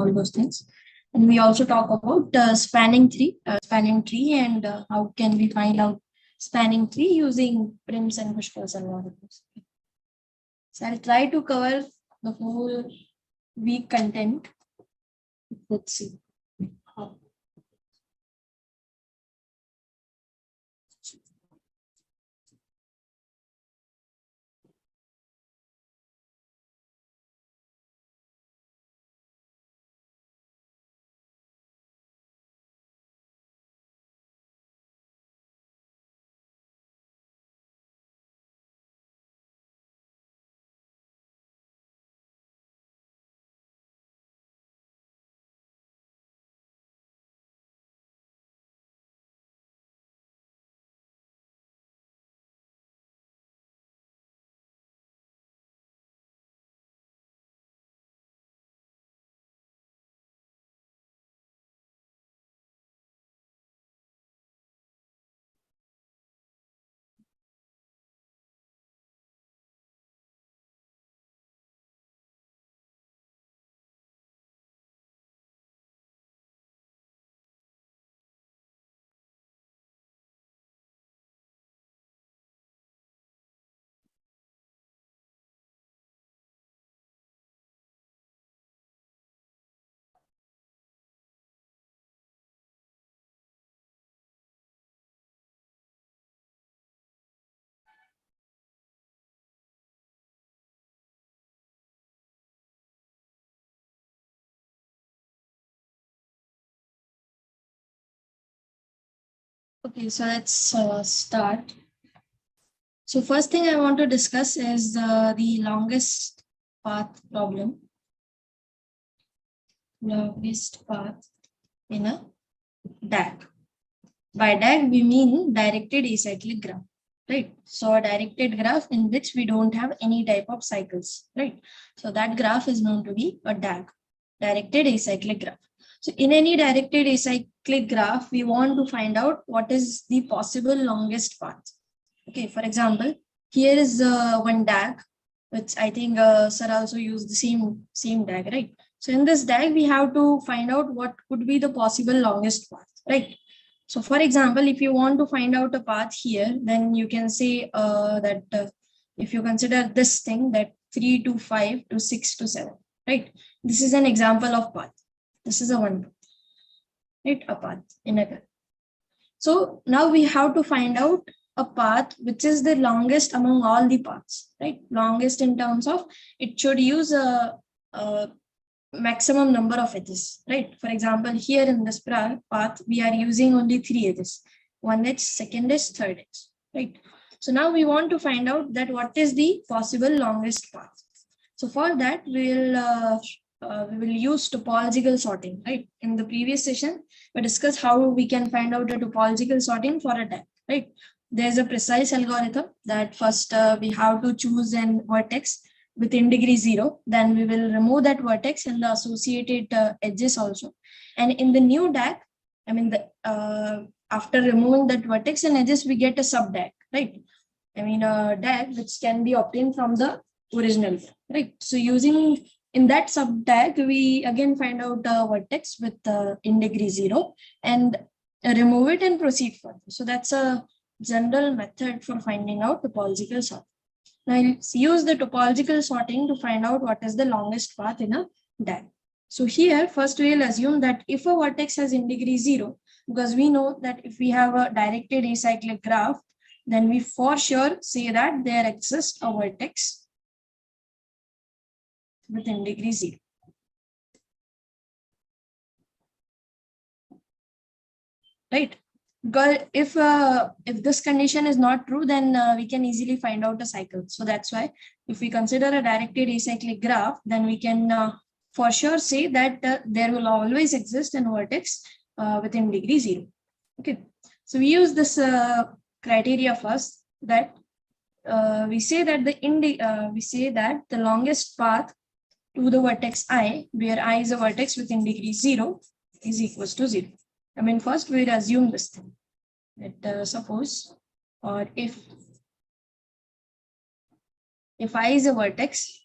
all those things. And we also talk about spanning tree, and how can we find out spanning tree using prims and Pushkal's algorithms. So I'll try to cover the whole week content. Let's see. Okay, so let's start. So first thing I want to discuss is the longest path problem. Longest path in a DAG. By DAG, we mean directed acyclic graph, right? So a directed graph in which we don't have any type of cycles, right? So that graph is known to be a DAG, directed acyclic graph. So in any directed acyclic graph, we want to find out what is the possible longest path. Okay, for example, here is one DAG, which I think sir also used the same DAG, right? So in this DAG, we have to find out what could be the possible longest path, right? So for example, if you want to find out a path here, then you can say that if you consider this thing, that 3 to 5 to 6 to 7, right? This is an example of path. This is a one path, right? A path in a graph. So now we have to find out a path which is the longest among all the paths, right? Longest in terms of it should use a maximum number of edges, right? For example, here in this path, we are using only 3 edges, one edge, second edge, third edge, right? So now we want to find out that what is the possible longest path. So for that, we will use topological sorting, right? In the previous session, we discussed how we can find out a topological sorting for a DAG, right? There's a precise algorithm that first we have to choose an vertex within degree 0, then we will remove that vertex and the associated edges also. And in the new DAG, I mean, after removing that vertex and edges, we get a sub DAG, right? I mean, a DAG which can be obtained from the original, right? So using in that sub DAG, we again find out a vertex with in degree 0 and remove it and proceed further. So that's a general method for finding out topological sorting. Now let's use the topological sorting to find out what is the longest path in a DAG. So here, first we'll assume that if a vertex has in degree 0, because we know that if we have a directed acyclic graph, then we for sure say that there exists a vertex within degree 0. Right? Because if this condition is not true, then we can easily find out a cycle. So that's why if we consider a directed acyclic graph, then we can for sure say that there will always exist a vertex within degree 0. Okay, so we use this criteria first, that we say that the longest path to the vertex I, where I is a vertex within degree 0, is equals to 0. I mean, first we'll assume this thing, that suppose, or if I is a vertex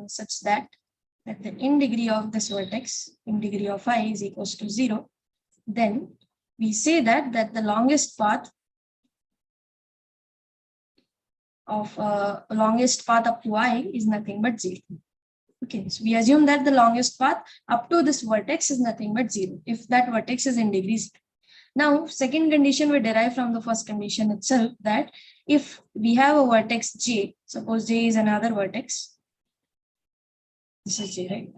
such that that the in degree of this vertex, in degree of I is equals to 0, then we say that the longest path of longest path up to I is nothing but 0. Okay, so we assume that the longest path up to this vertex is nothing but 0 if that vertex is in degree 0. Now, second condition we derive from the first condition itself, that if we have a vertex J, suppose J is another vertex, this is J, right?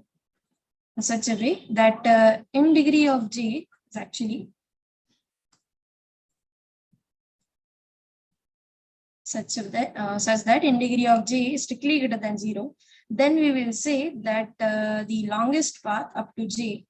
In such a way that in degree of J is actually such that in degree of J is strictly greater than 0, then we will say that the longest path up to J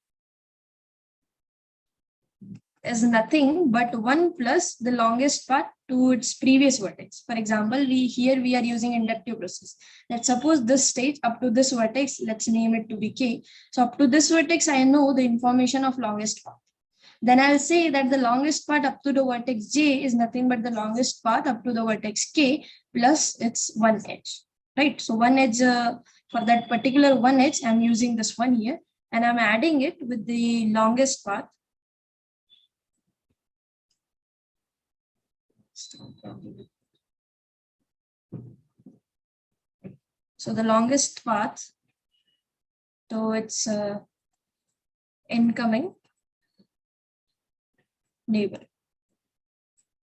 is nothing but 1 plus the longest path to its previous vertex. For example, we are using inductive process. Let's suppose this stage up to this vertex, let's name it to be K. So up to this vertex, I know the information of longest path. Then I'll say that the longest path up to the vertex J is nothing but the longest path up to the vertex K plus its one edge, right? So one edge, for that particular one edge, I'm using this one here, and I'm adding it with the longest path. So the longest path to its incoming neighbor,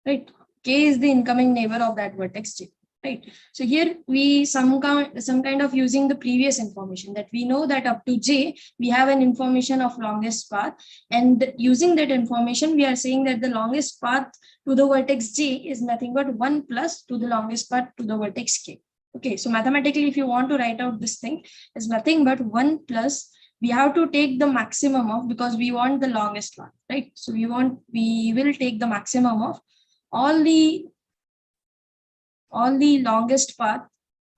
right? K is the incoming neighbor of that vertex J, right? So here we some kind of using the previous information that we know that up to J we have an information of longest path, and using that information we are saying that the longest path to the vertex J is nothing but 1 plus to the longest path to the vertex K. Okay, so mathematically if you want to write out this thing, is nothing but 1 plus, we have to take the maximum of, because we want the longest path, right? So we will take the maximum of all the longest path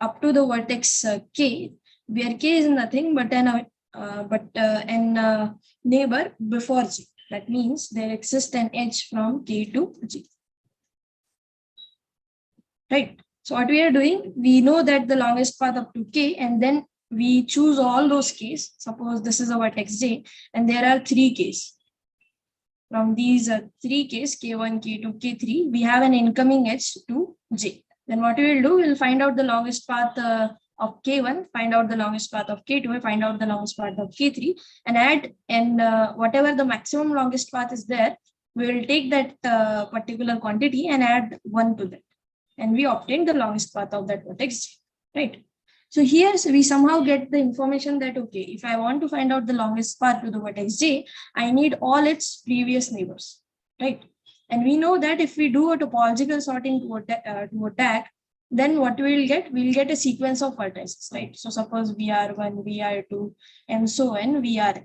up to the vertex K, where K is nothing but an neighbor before J. That means there exists an edge from K to J, right? So what we are doing, we know that the longest path up to K, and then we choose all those Ks. Suppose this is a vertex J, and there are 3 Ks. From these 3 Ks, K1, K2, K3, we have an incoming edge to J. Then what we will do, we'll find out the longest path of K1, find out the longest path of K2, find out the longest path of K3, and add, and whatever the maximum longest path is there, we will take that particular quantity and add 1 to that, and we obtain the longest path of that vertex J, right? So here we somehow get the information that, okay, if I want to find out the longest path to the vertex J, I need all its previous neighbors, right? And we know that if we do a topological sorting to attack, then what we'll get a sequence of vertices, right? So suppose VR1, VR2, and so on, Vr.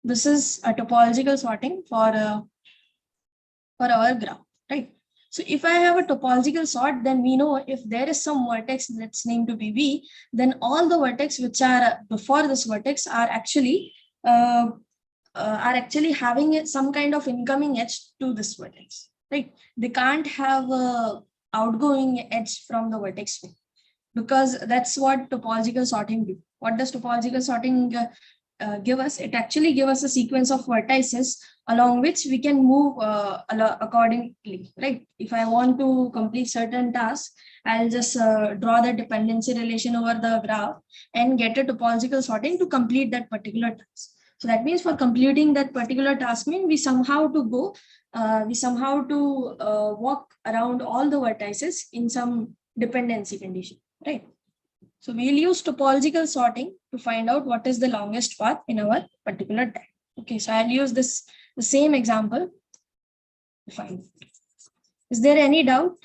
This is a topological sorting for our graph, right? So if I have a topological sort, then we know if there is some vertex that's named to be V, then all the vertex which are before this vertex are actually having some kind of incoming edge to this vertex, right? They can't have a outgoing edge from the vertex V, because that's what topological sorting do. What does topological sorting give us? It actually gives us a sequence of vertices along which we can move accordingly, right? If I want to complete certain tasks, I'll just draw the dependency relation over the graph and get a topological sorting to complete that particular task. So that means for completing that particular task, we somehow to walk around all the vertices in some dependency condition, right? So we'll use topological sorting to find out what is the longest path in our particular tag. Okay, so I'll use the same example to find. Is there any doubt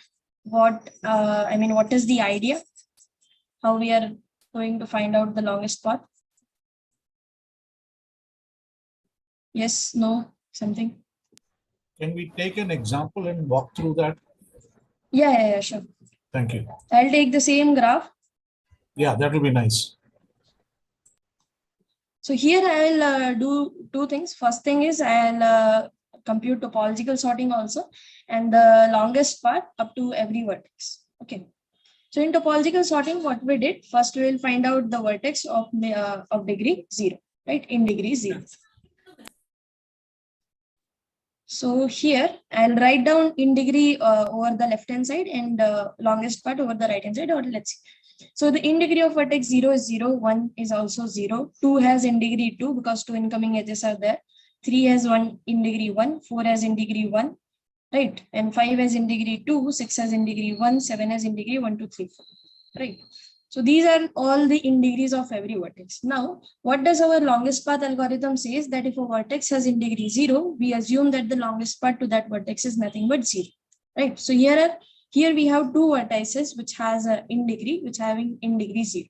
what is the idea? How we are going to find out the longest path? Yes, no, something? Can we take an example and walk through that? Yeah, sure. Thank you. I'll take the same graph. Yeah, that will be nice. So here I'll do 2 things. First thing is I'll compute topological sorting also, and the longest path up to every vertex. Okay. So in topological sorting, what we did, first we will find out the vertex of degree 0, right? In degree 0. So here I'll write down in degree over the left hand side and longest part over the right hand side, or let's see. So the in degree of vertex 0 is 0, 1 is also 0, 2 has in degree 2 because 2 incoming edges are there, 3 has 1 in degree 1, 4 has in degree 1, right? And 5 has in degree 2, 6 has in degree 1, 7 has in degree 1, 2, 3, 4, right? So these are all the in degrees of every vertex. Now, what does our longest path algorithm says that if a vertex has in degree 0, we assume that the longest path to that vertex is nothing but 0, right? So here we have two vertices which has a in degree, which having in degree 0.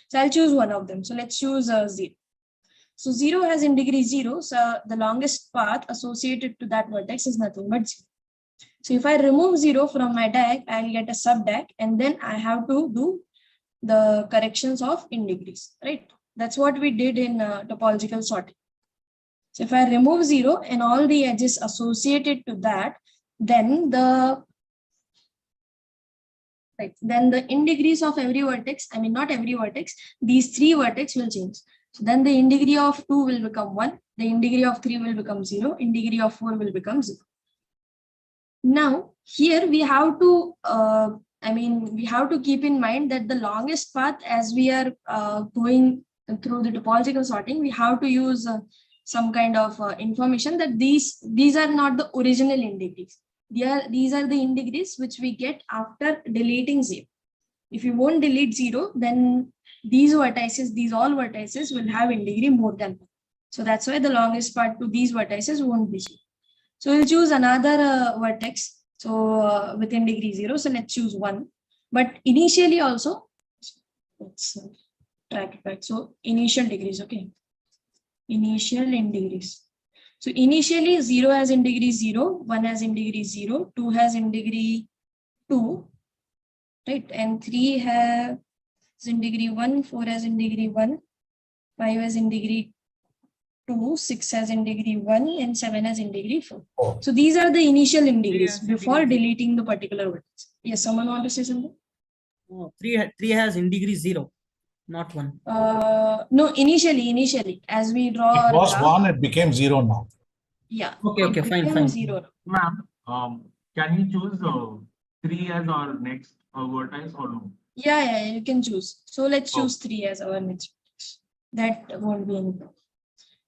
So I'll choose one of them. So let's choose 0. So 0 has in degree 0. So the longest path associated to that vertex is nothing but 0. So if I remove 0 from my DAG, I'll get a sub DAG, and then I have to do the corrections of in degrees, right? That's what we did in topological sorting. So if I remove 0 and all the edges associated to that, then the in degrees of every vertex, I mean not every vertex, these three vertex will change. So then the in degree of 2 will become 1, the in degree of 3 will become 0, in degree of 4 will become 0. Now here we have to we have to keep in mind that the longest path, as we are going through the topological sorting, we have to use some kind of information that these are not the original in degrees. These are the in degrees which we get after deleting 0. If you won't delete 0, then these all vertices will have in degree more than 1. So that's why the longest part to these vertices won't be 0. So we'll choose another vertex. So within degree 0, so let's choose 1. But initially also, let's track it back. So initial degrees, okay. Initial in degrees. So initially 0 has in degree 0, 1 has in degree 0, 2 has in degree 2, right? And 3 has in degree 1, 4 has in degree 1, 5 has in degree 2, 6 has in degree 1, and 7 has in degree 4. Oh. So these are the initial in degrees before deleting the particular vertex. Yes, someone want to say something? Oh, 3 has in degree 0, not 1. No, initially, as we draw. It was 1, it became 0 now. Yeah. Okay, fine. 0. Ma'am, can we choose 3 as our next vertex or no? Yeah, you can choose. So let's choose 3 as our next vertex. That won't be any problem.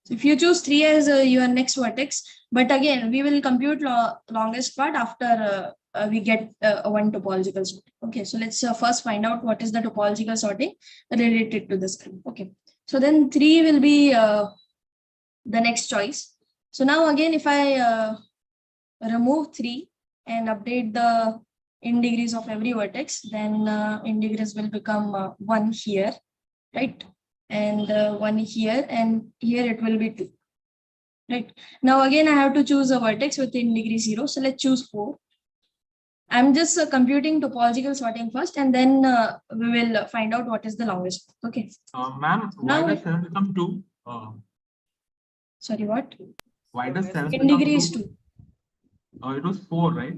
So if you choose 3 as your next vertex, but again, we will compute longest part after we get one topological sorting. Okay, so let's first find out what is the topological sorting related to this group. Okay, so then 3 will be the next choice. So now again, if I remove 3 and update the in degrees of every vertex, then in degrees will become 1 here, right? And 1 here, and here it will be 2, right? Now again, I have to choose a vertex within degree 0. So let's choose 4. I'm just computing topological sorting first, and then we will find out what is the longest. Okay. Ma'am, why does 7 become 2? Sorry, what? Why does 7 in become degree is 2? It was 4, right?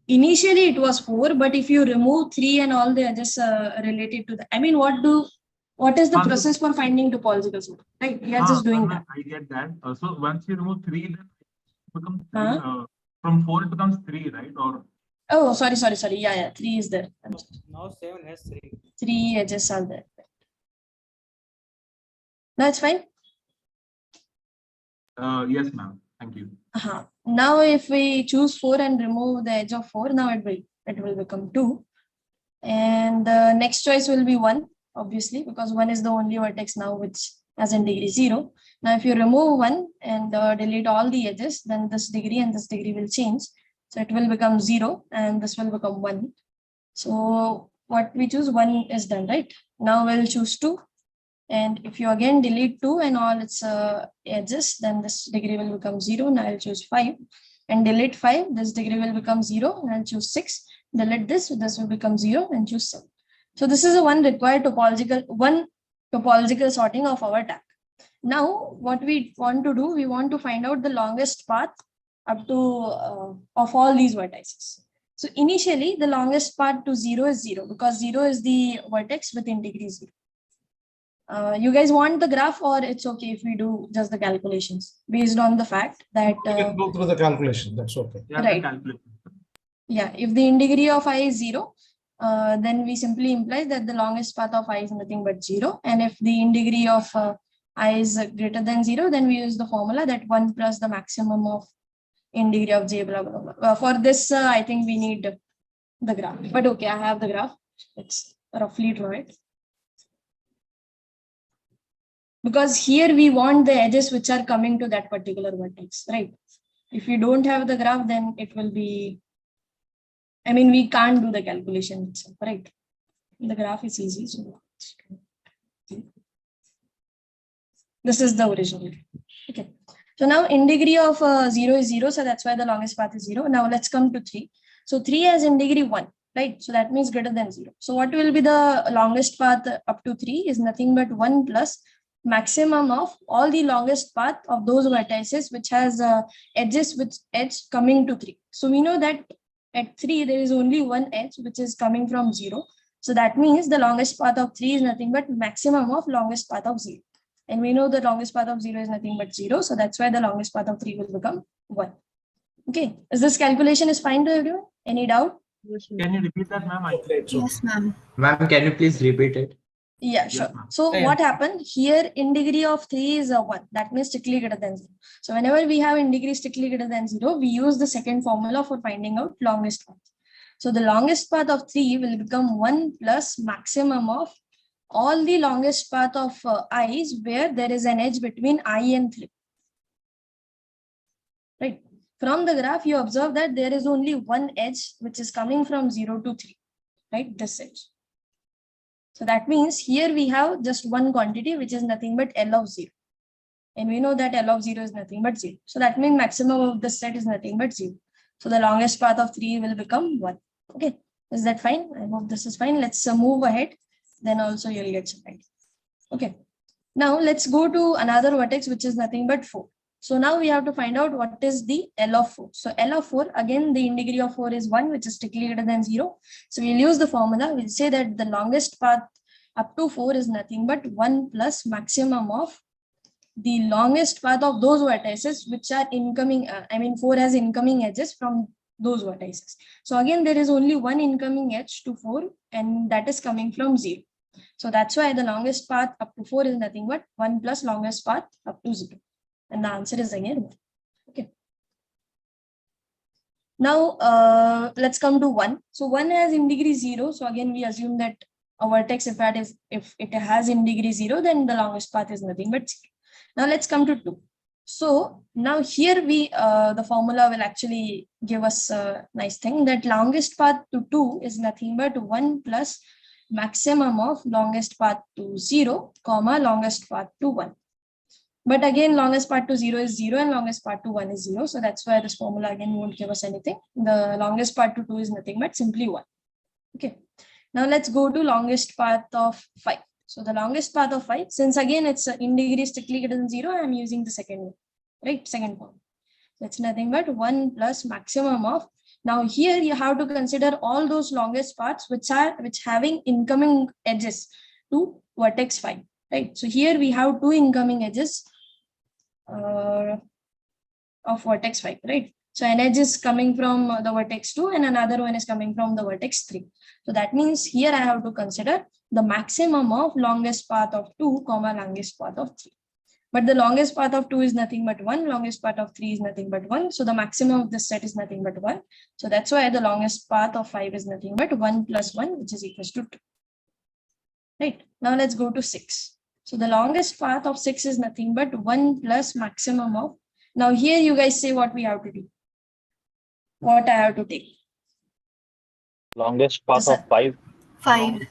Initially it was 4, but if you remove 3 and all the edges related to that, I mean, what is the process for finding topological sorting? Right, we are just doing that. I get that. So once you remove 3, then it becomes 3. From 4 it becomes 3, right? Or oh, sorry. Yeah, 3 is there. Now 7 has 3. 3 edges are there. That's fine. Yes, ma'am. Thank you. Now if we choose 4 and remove the edge of 4, now it will become 2. And the next choice will be 1, obviously, because 1 is the only vertex now which has in degree 0. Now if you remove 1 and delete all the edges, then this degree and this degree will change. So it will become 0 and this will become 1. So what we choose, 1 is done, right? Now we'll choose 2. And if you again delete 2 and all its edges, then this degree will become 0. Now I'll choose 5 and delete 5. This degree will become 0 and I'll choose 6. Delete this will become 0 and choose 7. So this is a one topological sorting of our tag. Now what we want to do, we want to find out the longest path up to of all these vertices. So initially, the longest path to 0 is 0 because 0 is the vertex within degree 0. You guys want the graph, or it's okay if we do just the calculations based on the fact that We can go through the calculation. That's okay. Yeah, Right. the calculation. yeah, if the degree of I is 0, then we simply imply that the longest path of I is nothing but 0. And if the degree of I is greater than 0, then we use the formula that 1 plus the maximum of degree of j blah blah blah. For this, I think we need the graph. But okay, I have the graph. Let's roughly draw it. Because here we want the edges which are coming to that particular vertex, right? If you don't have the graph, then it will be, I mean, we can't do the calculation itself, right? The graph is easy. So this is the original. Okay. So now degree of 0 is 0. So that's why the longest path is 0. Now let's come to 3. So 3 has degree 1, right? So that means greater than 0. So what will be the longest path up to 3 is nothing but 1 plus maximum of all the longest path of those vertices which has edges with edge coming to 3. So we know that at 3 there is only one edge which is coming from 0. So that means the longest path of 3 is nothing but maximum of longest path of 0. And we know the longest path of 0 is nothing but 0. So that's why the longest path of 3 will become 1. Okay. Is this calculation is fine to everyone? Any doubt? Can you repeat that, ma'am? Yes, ma'am. Ma'am, can you please repeat it? Yeah, Yes, sure. ma'am. So Yeah. what happened here, degree of 3 is 1. That means strictly greater than 0. So whenever we have degree strictly greater than 0, we use the second formula for finding out longest path. So the longest path of 3 will become 1 plus maximum of all the longest path of i's where there is an edge between I and 3. Right. From the graph, you observe that there is only one edge which is coming from 0 to 3. Right. This edge. So that means here we have just one quantity which is nothing but L of 0. And we know that L of 0 is nothing but 0. So that means maximum of the set is nothing but 0. So the longest path of 3 will become 1. Okay. Is that fine? I hope this is fine. Let's move ahead. Then also you'll get some idea. Okay. Now let's go to another vertex which is nothing but 4. So now we have to find out what is the L of 4. So L of 4, again, the degree of 4 is 1, which is strictly greater than 0. So we'll use the formula. We'll say that the longest path up to 4 is nothing but 1 plus maximum of the longest path of those vertices which are incoming. 4 has incoming edges from those vertices. So again, there is only one incoming edge to 4, and that is coming from 0. So that's why the longest path up to 4 is nothing but 1 plus longest path up to 0. And the answer is again 1. Okay. Now let's come to 1. So 1 has degree 0. So again, we assume that a vertex, if it has degree 0, then the longest path is nothing but 0. Now let's come to 2. So now here the formula will actually give us a nice thing that longest path to 2 is nothing but 1 plus maximum of longest path to 0, comma longest path to 1. But again, longest path to 0 is 0 and longest path to 1 is 0. So that's why this formula again won't give us anything. The longest path to 2 is nothing but simply 1. Okay. Now let's go to longest path of 5. So the longest path of 5, since again it's degree strictly greater than 0, I'm using the second one, right? Second form. That's nothing but 1 plus maximum of. Now here you have to consider all those longest paths which having incoming edges to vertex 5, right? So here we have two incoming edges of vertex 5, right? So an edge is coming from the vertex 2 and another one is coming from the vertex 3. So that means here I have to consider the maximum of longest path of 2, comma longest path of 3. But the longest path of 2 is nothing but 1, longest path of 3 is nothing but 1. So the maximum of this set is nothing but 1. So that's why the longest path of 5 is nothing but 1 plus 1, which is equals to 2. Right. Now let's go to 6. So the longest path of 6 is nothing but 1 plus maximum of. Now here you guys say what we have to do. What I have to take. Longest path of 5. 5.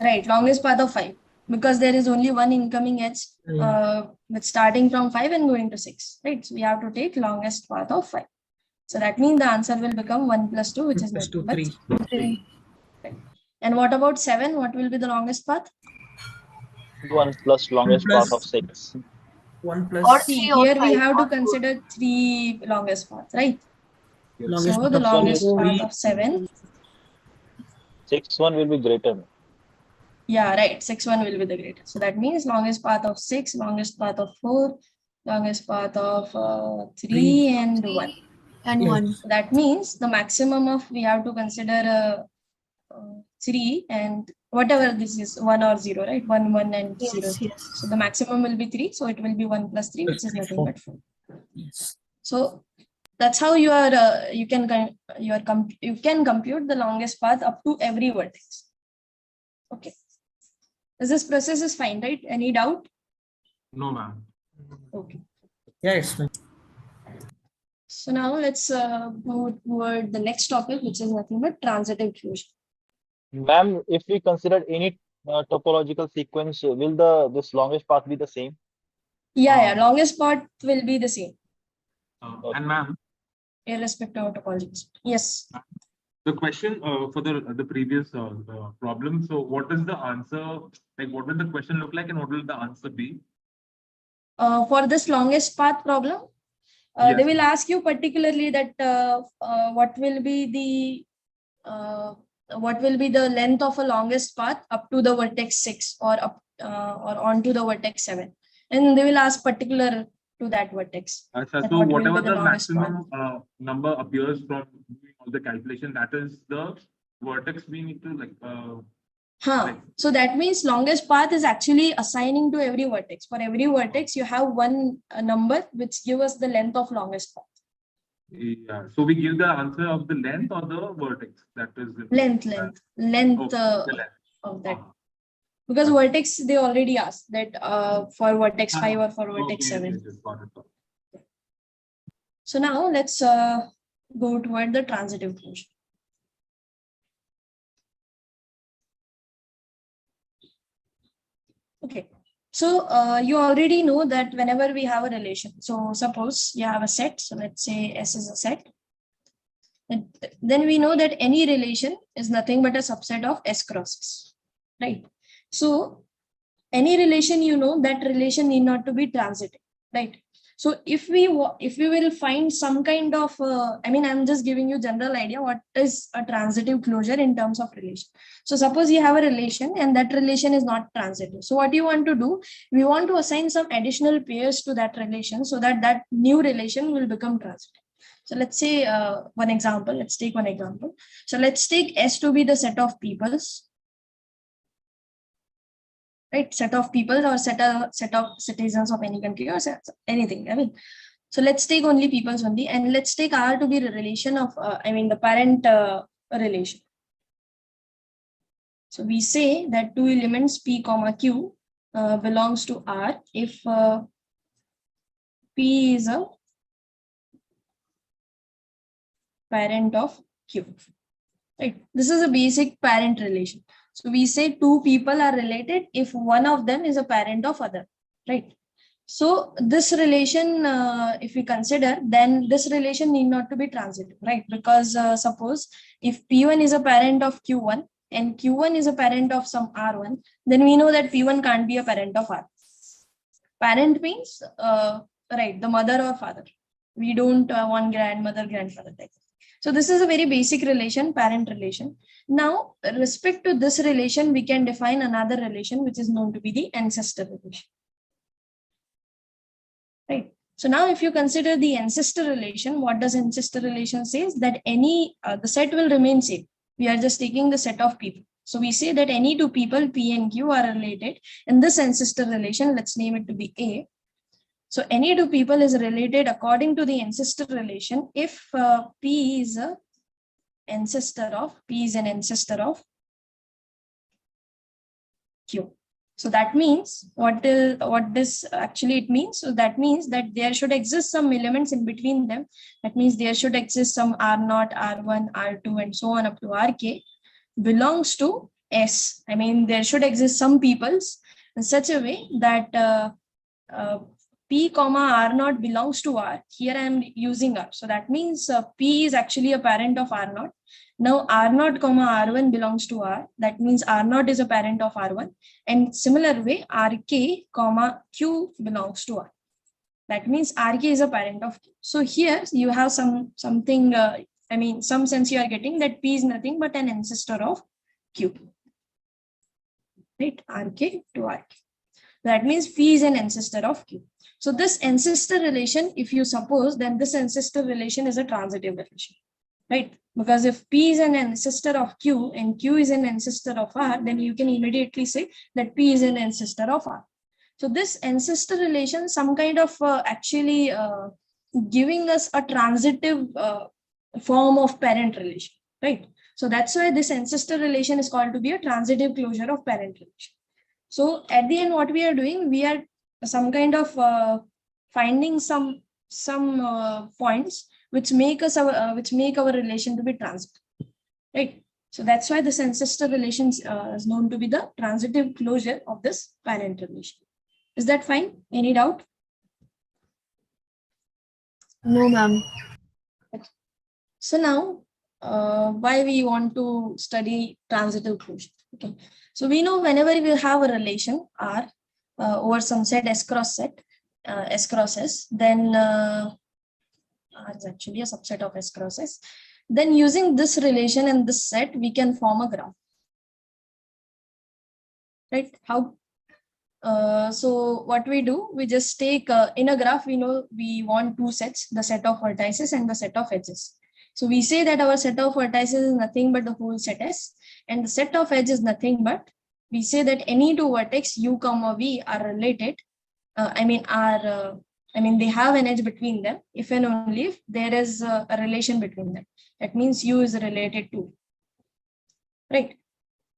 Right, longest path of 5. Because there is only one incoming edge with starting from 5 and going to 6. Right. So we have to take longest path of 5. So that means the answer will become 1 plus 2, which is Plus 2, nothing but 3. Right. And what about 7? What will be the longest path? 1 plus longest plus- path of 6. 1 Or plus. See, 3 or here we 5. have to or 4. consider 3 longest paths, right? Longest So path the of longest three. path of 7. 6, 1 will be greater. Yeah, right. 6, 1 will be the greatest. So that means longest path of 6, longest path of 4, longest path of 3 and 1. And Yes. 1. So that means the maximum of we have to consider 3 and whatever this is 1 or 0, right? 1, 1 and 0. Yes, yes. So the maximum will be 3. So it will be 1 plus 3, which is nothing but 4. Yes. So that's how you are you can compute the longest path up to every vertex. Okay. This process is fine, right? Any doubt? No, ma'am. Okay. Yeah, it's fine. So now let's move toward the next topic, which is nothing but transitive closure. Ma'am, if we consider any topological sequence, will this longest path be the same? Yeah, longest path will be the same, And ma'am, irrespective of topology. Yes. the question for the previous problem. So, what is the answer? Like, what will the question look like, and what will the answer be? For this longest path problem, Yes, they will ma'am. ask you particularly that what will be the length of a longest path up to the vertex 6 or up or onto the vertex 7, and they will ask particular to that vertex. Sir, that so what will whatever be the the longest maximum number appears from doing all the calculation, that is the vertex we need to like. Right. So that means longest path is actually assigning to every vertex. For every vertex, you have one number which gives us the length of longest path. Yeah. So we give the answer of the length or the vertex. That is the Length okay, the length. of that. Because vertex, they already asked that for vertex 5 or for vertex 7. Yes, got it. So now let's go toward the transitive closure. Okay. So you already know that whenever we have a relation, so suppose you have a set, so let's say S is a set, then we know that any relation is nothing but a subset of S crosses, right? So any relation, you know, that relation need not to be transitive, right? So if we will find some kind of, I'm just giving you general idea what is a transitive closure in terms of relation. So suppose you have a relation and that relation is not transitive. So what you want to do, we want to assign some additional pairs to that relation so that that new relation will become transitive. So let's say one example, let's take one example. So let's take S to be the set of peoples, right? Set of people or set of citizens of any country or anything. So let's take only peoples only, and let's take R to be the relation of, the parent relation. So we say that two elements P comma Q belongs to R if P is a parent of Q, right? This is a basic parent relation. So we say two people are related if one of them is a parent of other, right? So this relation, if we consider, then this relation need not to be transitive, right? Because suppose if P1 is a parent of Q1 and Q1 is a parent of some R1, then we know that P1 can't be a parent of R. Parent means, right, the mother or father. We don't want grandmother, grandfather type. So this is a very basic relation, parent relation. Now, respect to this relation, we can define another relation, which is known to be the ancestor relation. Right. So now if you consider the ancestor relation, what does ancestor relation says? That any, the set will remain same. We are just taking the set of people. So we say that any two people, P and Q, are related in this ancestor relation. Let's name it to be A. So any two people is related according to the ancestor relation if P is an ancestor of Q. So that means what this actually it means? So that means that there should exist some elements in between them. That means there should exist some R0, R1, R2, and so on up to Rk belongs to S. There should exist some peoples in such a way that P comma R0 belongs to R. Here I am using R. So that means P is actually a parent of R0. Now R0 comma R1 belongs to R. That means R0 is a parent of R1. And similar way, Rk comma Q belongs to R. That means Rk is a parent of Q. So here you have something, some sense you are getting that P is nothing but an ancestor of Q. Right, Rk to Rk. That means P is an ancestor of Q. So this ancestor relation, if you suppose, then this ancestor relation is a transitive relation, right? Because if P is an ancestor of Q and Q is an ancestor of R, then you can immediately say that P is an ancestor of R. So this ancestor relation, some kind of actually giving us a transitive form of parent relation, right? So that's why this ancestor relation is called to be a transitive closure of parent relation. So at the end, what we are doing, we are some kind of finding some points which make us which make our relation to be transitive, right? So that's why this ancestor relation is known to be the transitive closure of this parent relation. Is that fine? Any doubt? No, ma'am. So now, why we want to study transitive closure? Okay. So we know whenever we have a relation R over some set S cross S, then R is actually a subset of S cross S. Then using this relation and this set, we can form a graph. Right? How? So what we do, we just take in a graph, we know we want two sets, the set of vertices and the set of edges. So we say that our set of vertices is nothing but the whole set S, and the set of edge is nothing but, we say that any two vertex U comma V are related. They have an edge between them if and only if there is a relation between them. That means U is related to, right?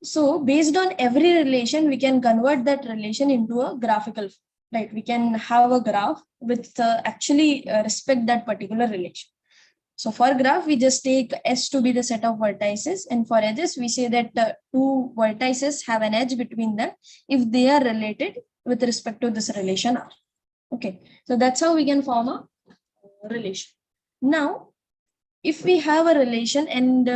So based on every relation, we can convert that relation into a graphical, right? We can have a graph with actually respect that particular relation. So for graph, we just take S to be the set of vertices, and for edges, we say that two vertices have an edge between them if they are related with respect to this relation R. Okay, so that's how we can form a relation. Now, if we have a relation and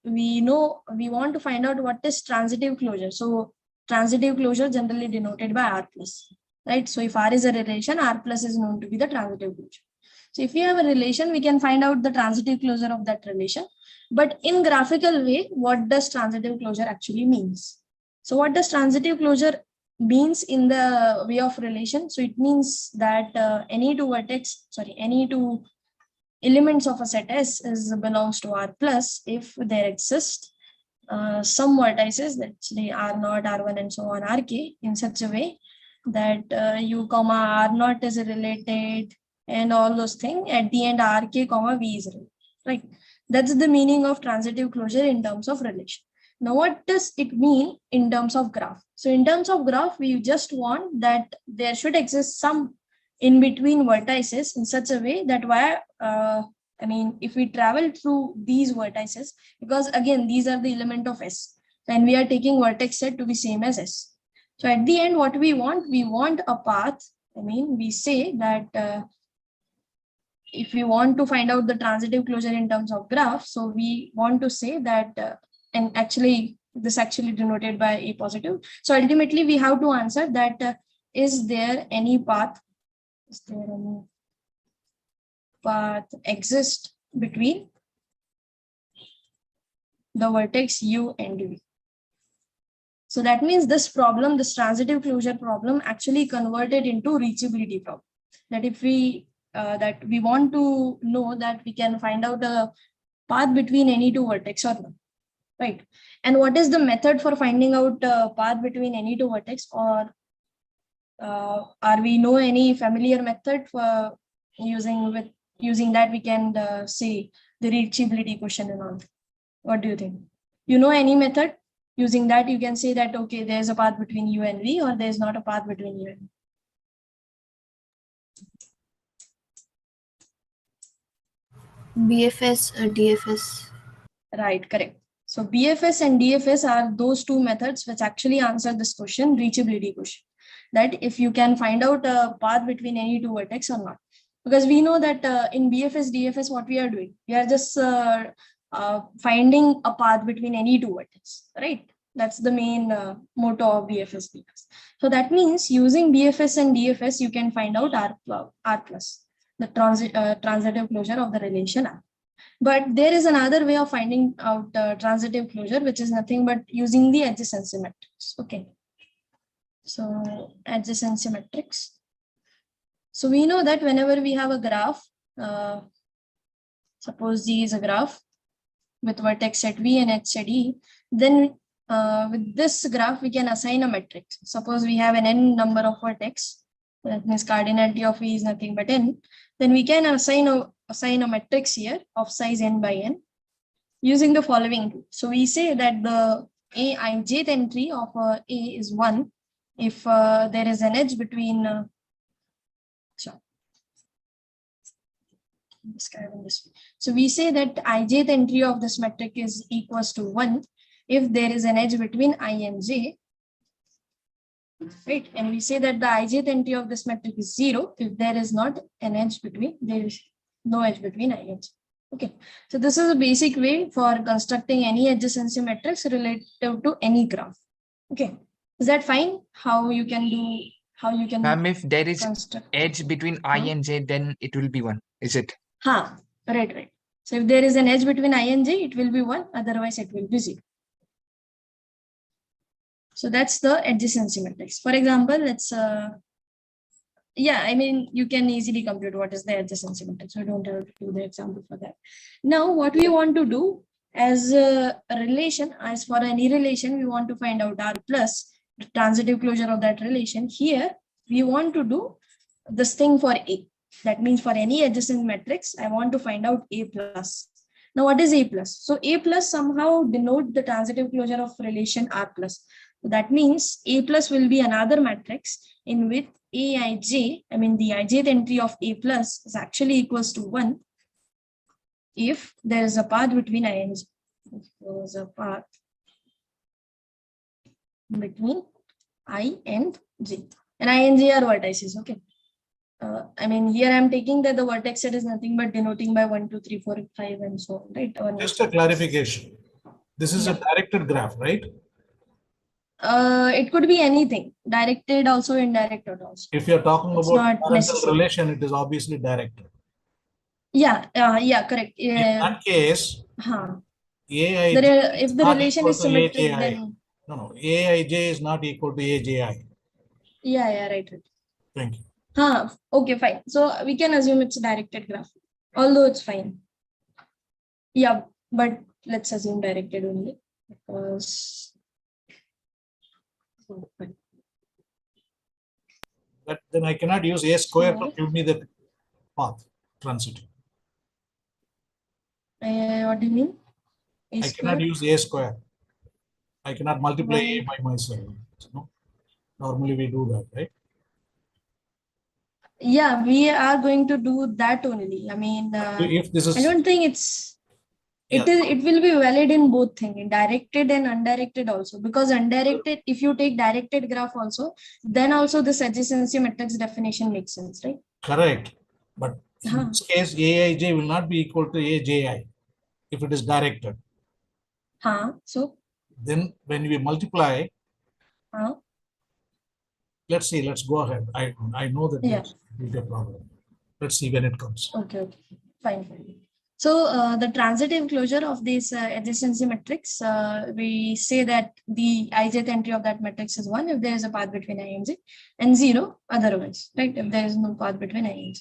we know we want to find out what is transitive closure. So transitive closure generally denoted by R plus, right? So if R is a relation, R plus is known to be the transitive closure. So if we have a relation, we can find out the transitive closure of that relation. But in graphical way, what does transitive closure actually means? So what does transitive closure means in the way of relation? So it means that any two elements of a set S belongs to R plus if there exist some vertices, let's say R0, R1, and so on, Rk, in such a way that U comma R0 is related and all those things. At the end, Rk comma V is related, right? That's the meaning of transitive closure in terms of relation. Now, what does it mean in terms of graph? So in terms of graph, we just want that there should exist some in between vertices in such a way that if we travel through these vertices, because again, these are the element of S, and we are taking vertex set to be same as S. So at the end, what we want a path. We say that if we want to find out the transitive closure in terms of graph, so we want to say that, and actually, this actually denoted by A positive. So ultimately, we have to answer that, is there any path? Is there any path exist between the vertex U and V? So that means this problem, this transitive closure problem, actually converted into reachability problem. That if we want to know that we can find out a path between any two vertex or not, right? And what is the method for finding out a path between any two vertex, or are we know any familiar method for using that we can say the reachability question and all? What do you think? You know any method using that you can say that, okay, there's a path between U and V, or there's not a path between U and V? BFS or DFS. Right, correct. So BFS and DFS are those two methods which actually answer this question, reachability question. That if you can find out a path between any two vertex or not. Because we know that in BFS, DFS, what we are doing, we are just finding a path between any two vertex, right? That's the main motto of BFS. So that means using BFS and DFS, you can find out R plus, the transitive closure of the relation R. But there is another way of finding out transitive closure, which is nothing but using the adjacency matrix. Okay. So adjacency matrix. So we know that whenever we have a graph, suppose G is a graph with vertex set V and edge set E, then with this graph, we can assign a matrix. Suppose we have an n number of vertex, that means cardinality of E is nothing but n, then we can assign a matrix here of size n by n using the following rule. So we say that the ijth entry of A is 1 if there is an edge between describing this. So we say that ijth entry of this metric is equals to 1 if there is an edge between I and j, right? And we say that the ijth entry of this metric is 0 if there is not an edge between, there is no edge between I and j. Okay, so this is a basic way for constructing any adjacency matrix relative to any graph. Okay, is that fine? How you can Ma'am, if there is construct edge between I and j, then it will be 1, is it? right. So if there is an edge between I and j, it will be 1, otherwise it will be 0. So that's the adjacency matrix. For example, let's you can easily compute what is the adjacency matrix. So we don't have to do the example for that. Now, what we want to do as a relation, as for any relation, we want to find out R plus, the transitive closure of that relation. Here, we want to do this thing for A. That means for any adjacent matrix, I want to find out A plus. Now, what is A plus? So A plus somehow denote the transitive closure of relation R plus. So that means A plus will be another matrix in which Aij, I mean the ijth entry of A plus is actually equals to 1 if there is a path between I and j. If there is a path between I and j. And I and j are vertices, okay. I mean, here I'm taking that the vertex set is nothing but denoting by 1, 2, 3, 4, 5, and so on, right? Just a clarification. This is a directed graph, right? It could be anything, directed also, indirected also. If you're talking It's about not parental necessary. relation, it is obviously directed. Yeah, correct. In that case, Aij if the not relation equal is to symmetric, AJI. then No, Aij is not equal to AJI. right. Thank you. Okay, fine. So we can assume it's a directed graph, although it's fine. Yeah, but let's assume directed only because. But then I cannot use A square to give me the path transitive. What do you mean? I cannot use A square. I cannot multiply A by myself. No? Normally we do that, right? Yeah, we are going to do that only. I mean, if this is, I don't think it will be valid in both things, directed and undirected also, because undirected, if you take directed graph also, then also this adjacency matrix definition makes sense, right? Correct. But in this case, Aij will not be equal to Aji if it is directed. So then when we multiply, let's see, let's go ahead. I know that will be a problem. Let's see when it comes. Okay, fine. So the transitive closure of this adjacency matrix, we say that the ijth entry of that matrix is 1 if there is a path between I and j, and 0 otherwise, right? If there is no path between I and j.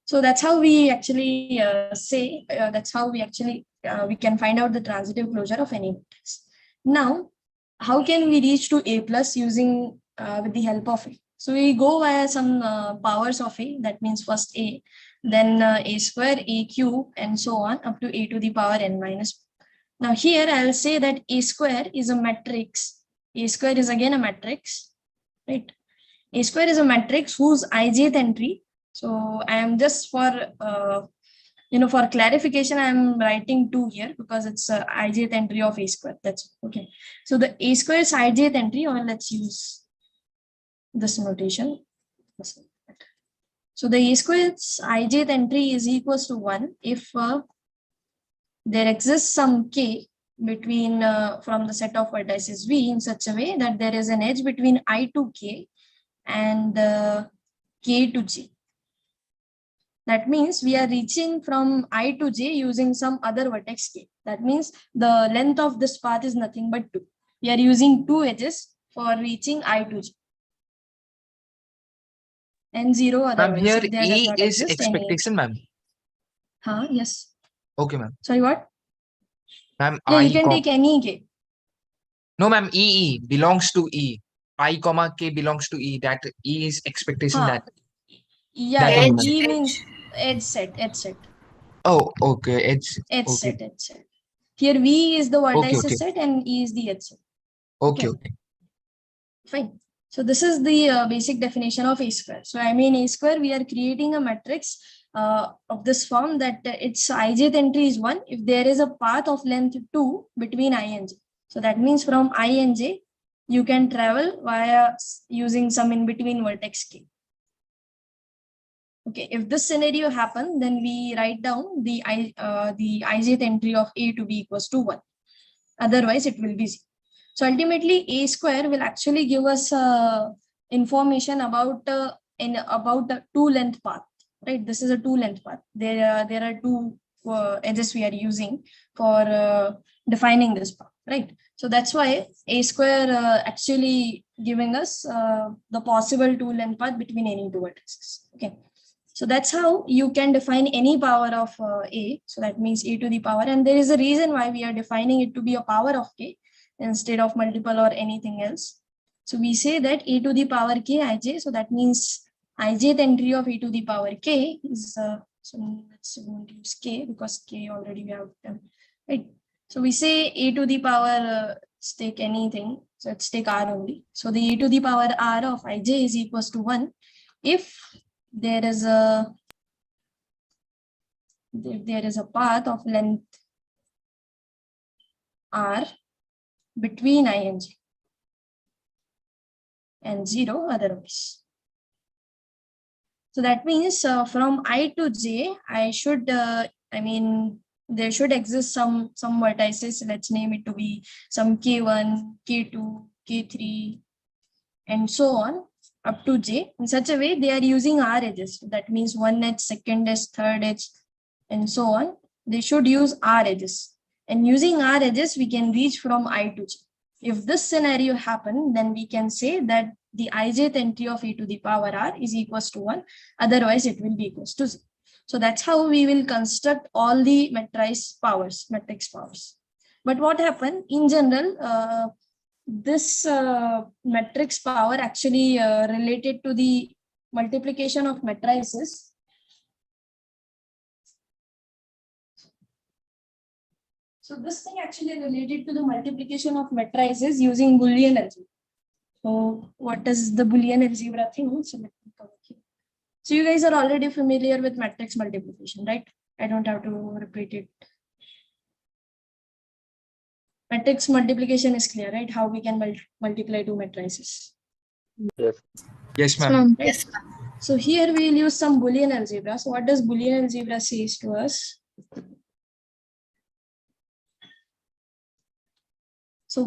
So that's how we actually say, that's how we actually, we can find out the transitive closure of any matrix. Now, how can we reach to A plus using with the help of A? So we go via some powers of A, that means first A, then A square, A cube, and so on up to A to the power n minus. Now here I'll say that A square is a matrix. A square is again a matrix, right? A square is a matrix whose ijth entry. So I am just for for clarification, I am writing 2 here because it's ijth entry of A square. That's okay. So the A square is ijth entry, or let's use this notation. So the A square's ijth entry is equals to 1 if there exists some k between from the set of vertices V in such a way that there is an edge between I to K and K to J. That means we are reaching from I to J using some other vertex K. That means the length of this path is nothing but 2. We are using 2 edges for reaching I to J. And 0 Ma'am, otherwise. here If there does E not is exist any edge. expectation, ma'am. Huh? Yes. Okay, ma'am. Sorry, what? Ma'am, Yeah, you I can com- take any K. no, ma'am, E belongs to E. I comma K belongs to E. That E is expectation Huh. that. Yeah, That yeah. one, ma'am. E means edge set, edge set. Oh, okay. It's Edge okay. set, edge set. Here V is the Okay, vertices okay. set and E is the edge set. Okay, Okay. okay. Fine. So this is the basic definition of A square. So I mean A square, we are creating a matrix of this form that its ijth entry is 1 if there is a path of length 2 between I and J. So that means from I and J, you can travel via using some in between vertex K. Okay, if this scenario happens, then we write down the ijth entry of A to be equals to 1. Otherwise, it will be 0. So ultimately, A square will actually give us information about the 2 length path. Right, this is a 2 length path. There are 2 edges we are using for defining this path. Right, so that's why A square actually giving us the possible 2 length path between any 2 vertices. Okay. So that's how you can define any power of A. So that means A to the power. And there is a reason why we are defining it to be a power of K instead of multiple or anything else. So we say that A to the power K ij. So that means ijth entry of A to the power K is, so let's use K because K already we have done. Right. So we say A to the power, let's take anything. So let's take R only. So the A to the power R of ij is equals to 1 if there is a path of length R between I and J and 0 otherwise. So that means from I to J, I should, there should exist some vertices. Let's name it to be some K1, K2, K3, and so on up to J. In such a way, they are using R edges. That means 1 edge, 2nd edge, 3rd edge, and so on. They should use R edges. And using R edges, we can reach from I to J. If this scenario happens, then we can say that the ijth entry of E to the power R is equals to 1. Otherwise, it will be equals to 0. So that's how we will construct all the matrix powers. But what happened in general, this matrix power actually related to the multiplication of matrices. So this thing actually related to the multiplication of matrices using Boolean algebra. So what is the Boolean algebra thing? So let me cover here. So you guys are already familiar with matrix multiplication, right? I don't have to repeat it. Matrix multiplication is clear, right? How we can multiply 2 matrices. Yes. Yes, ma'am. Right? Yes. So here we will use some Boolean algebra. So what does Boolean algebra says to us? So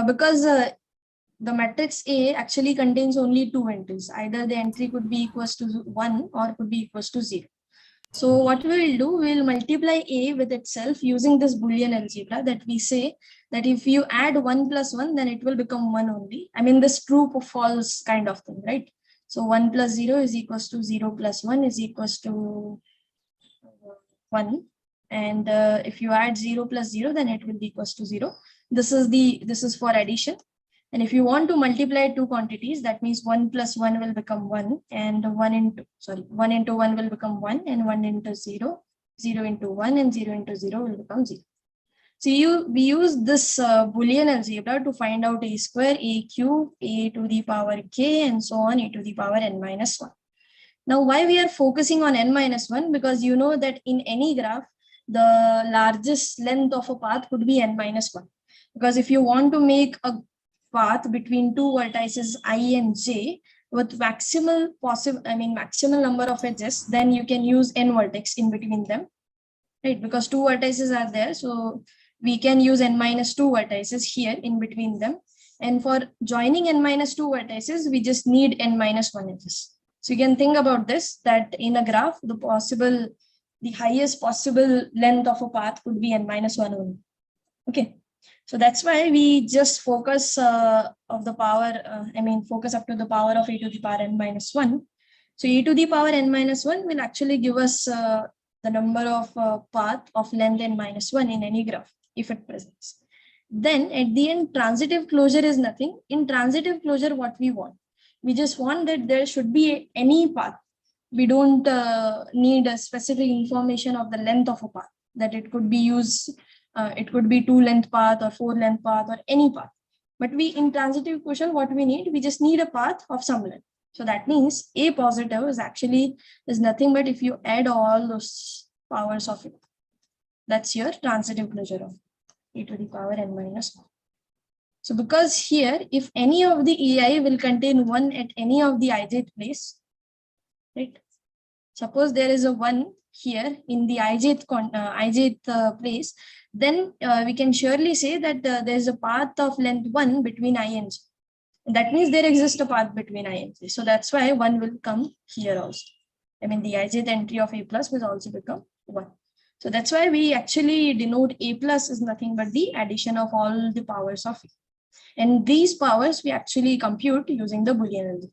because the matrix A actually contains only 2 entries. Either the entry could be equals to 1 or could be equals to 0. So what we will do, we will multiply A with itself using this Boolean algebra that we say that if you add 1 plus 1, then it will become 1 only. I mean, this true or false kind of thing, right? So 1 plus 0 is equals to 0 plus 1 is equals to 1. And if you add 0 plus 0, then it will be equals to 0. This is for addition. And if you want to multiply 2 quantities, that means 1 plus 1 will become 1 and 1 into 1 will become 1 and 1 into 0, 0 into 1 and 0 into 0 will become 0. So we use this Boolean algebra to find out A square, A cube, A to the power K and so on, A to the power n minus 1. Now, why we are focusing on n minus 1? Because you know that in any graph, the largest length of a path could be n minus 1. Because if you want to make a path between 2 vertices I and J with maximal number of edges, then you can use n vertex in between them, right? Because 2 vertices are there, so we can use n minus 2 vertices here in between them. And for joining n minus 2 vertices, we just need n minus 1 edges. So you can think about this, that in a graph, the highest possible length of a path could be n minus 1 only. Okay. So that's why we just focus of the power, focus up to the power of a to the power n minus 1. So e to the power n minus 1 will actually give us the number of path of length n minus 1 in any graph, if it presents. Then at the end, transitive closure is nothing. In transitive closure, what we want? We just want that there should be any path. We don't need a specific information of the length of a path, that it could be used, it could be 2-length path or 4-length path or any path. But in transitive closure, what we need? We just need a path of some length. So that means A positive is nothing but if you add all those powers of it. That's your transitive closure of e to the power n minus 1. So because here, if any of the ei will contain 1 at any of the ijth place, right? Suppose there is a 1 here in the ijth place, then we can surely say that there is a path of length 1 between I and j. That means there exists a path between I and j. So that's why 1 will come here also. The ijth entry of a plus will also become 1. So that's why we actually denote a plus is nothing but the addition of all the powers of a. And these powers we actually compute using the Boolean algebra.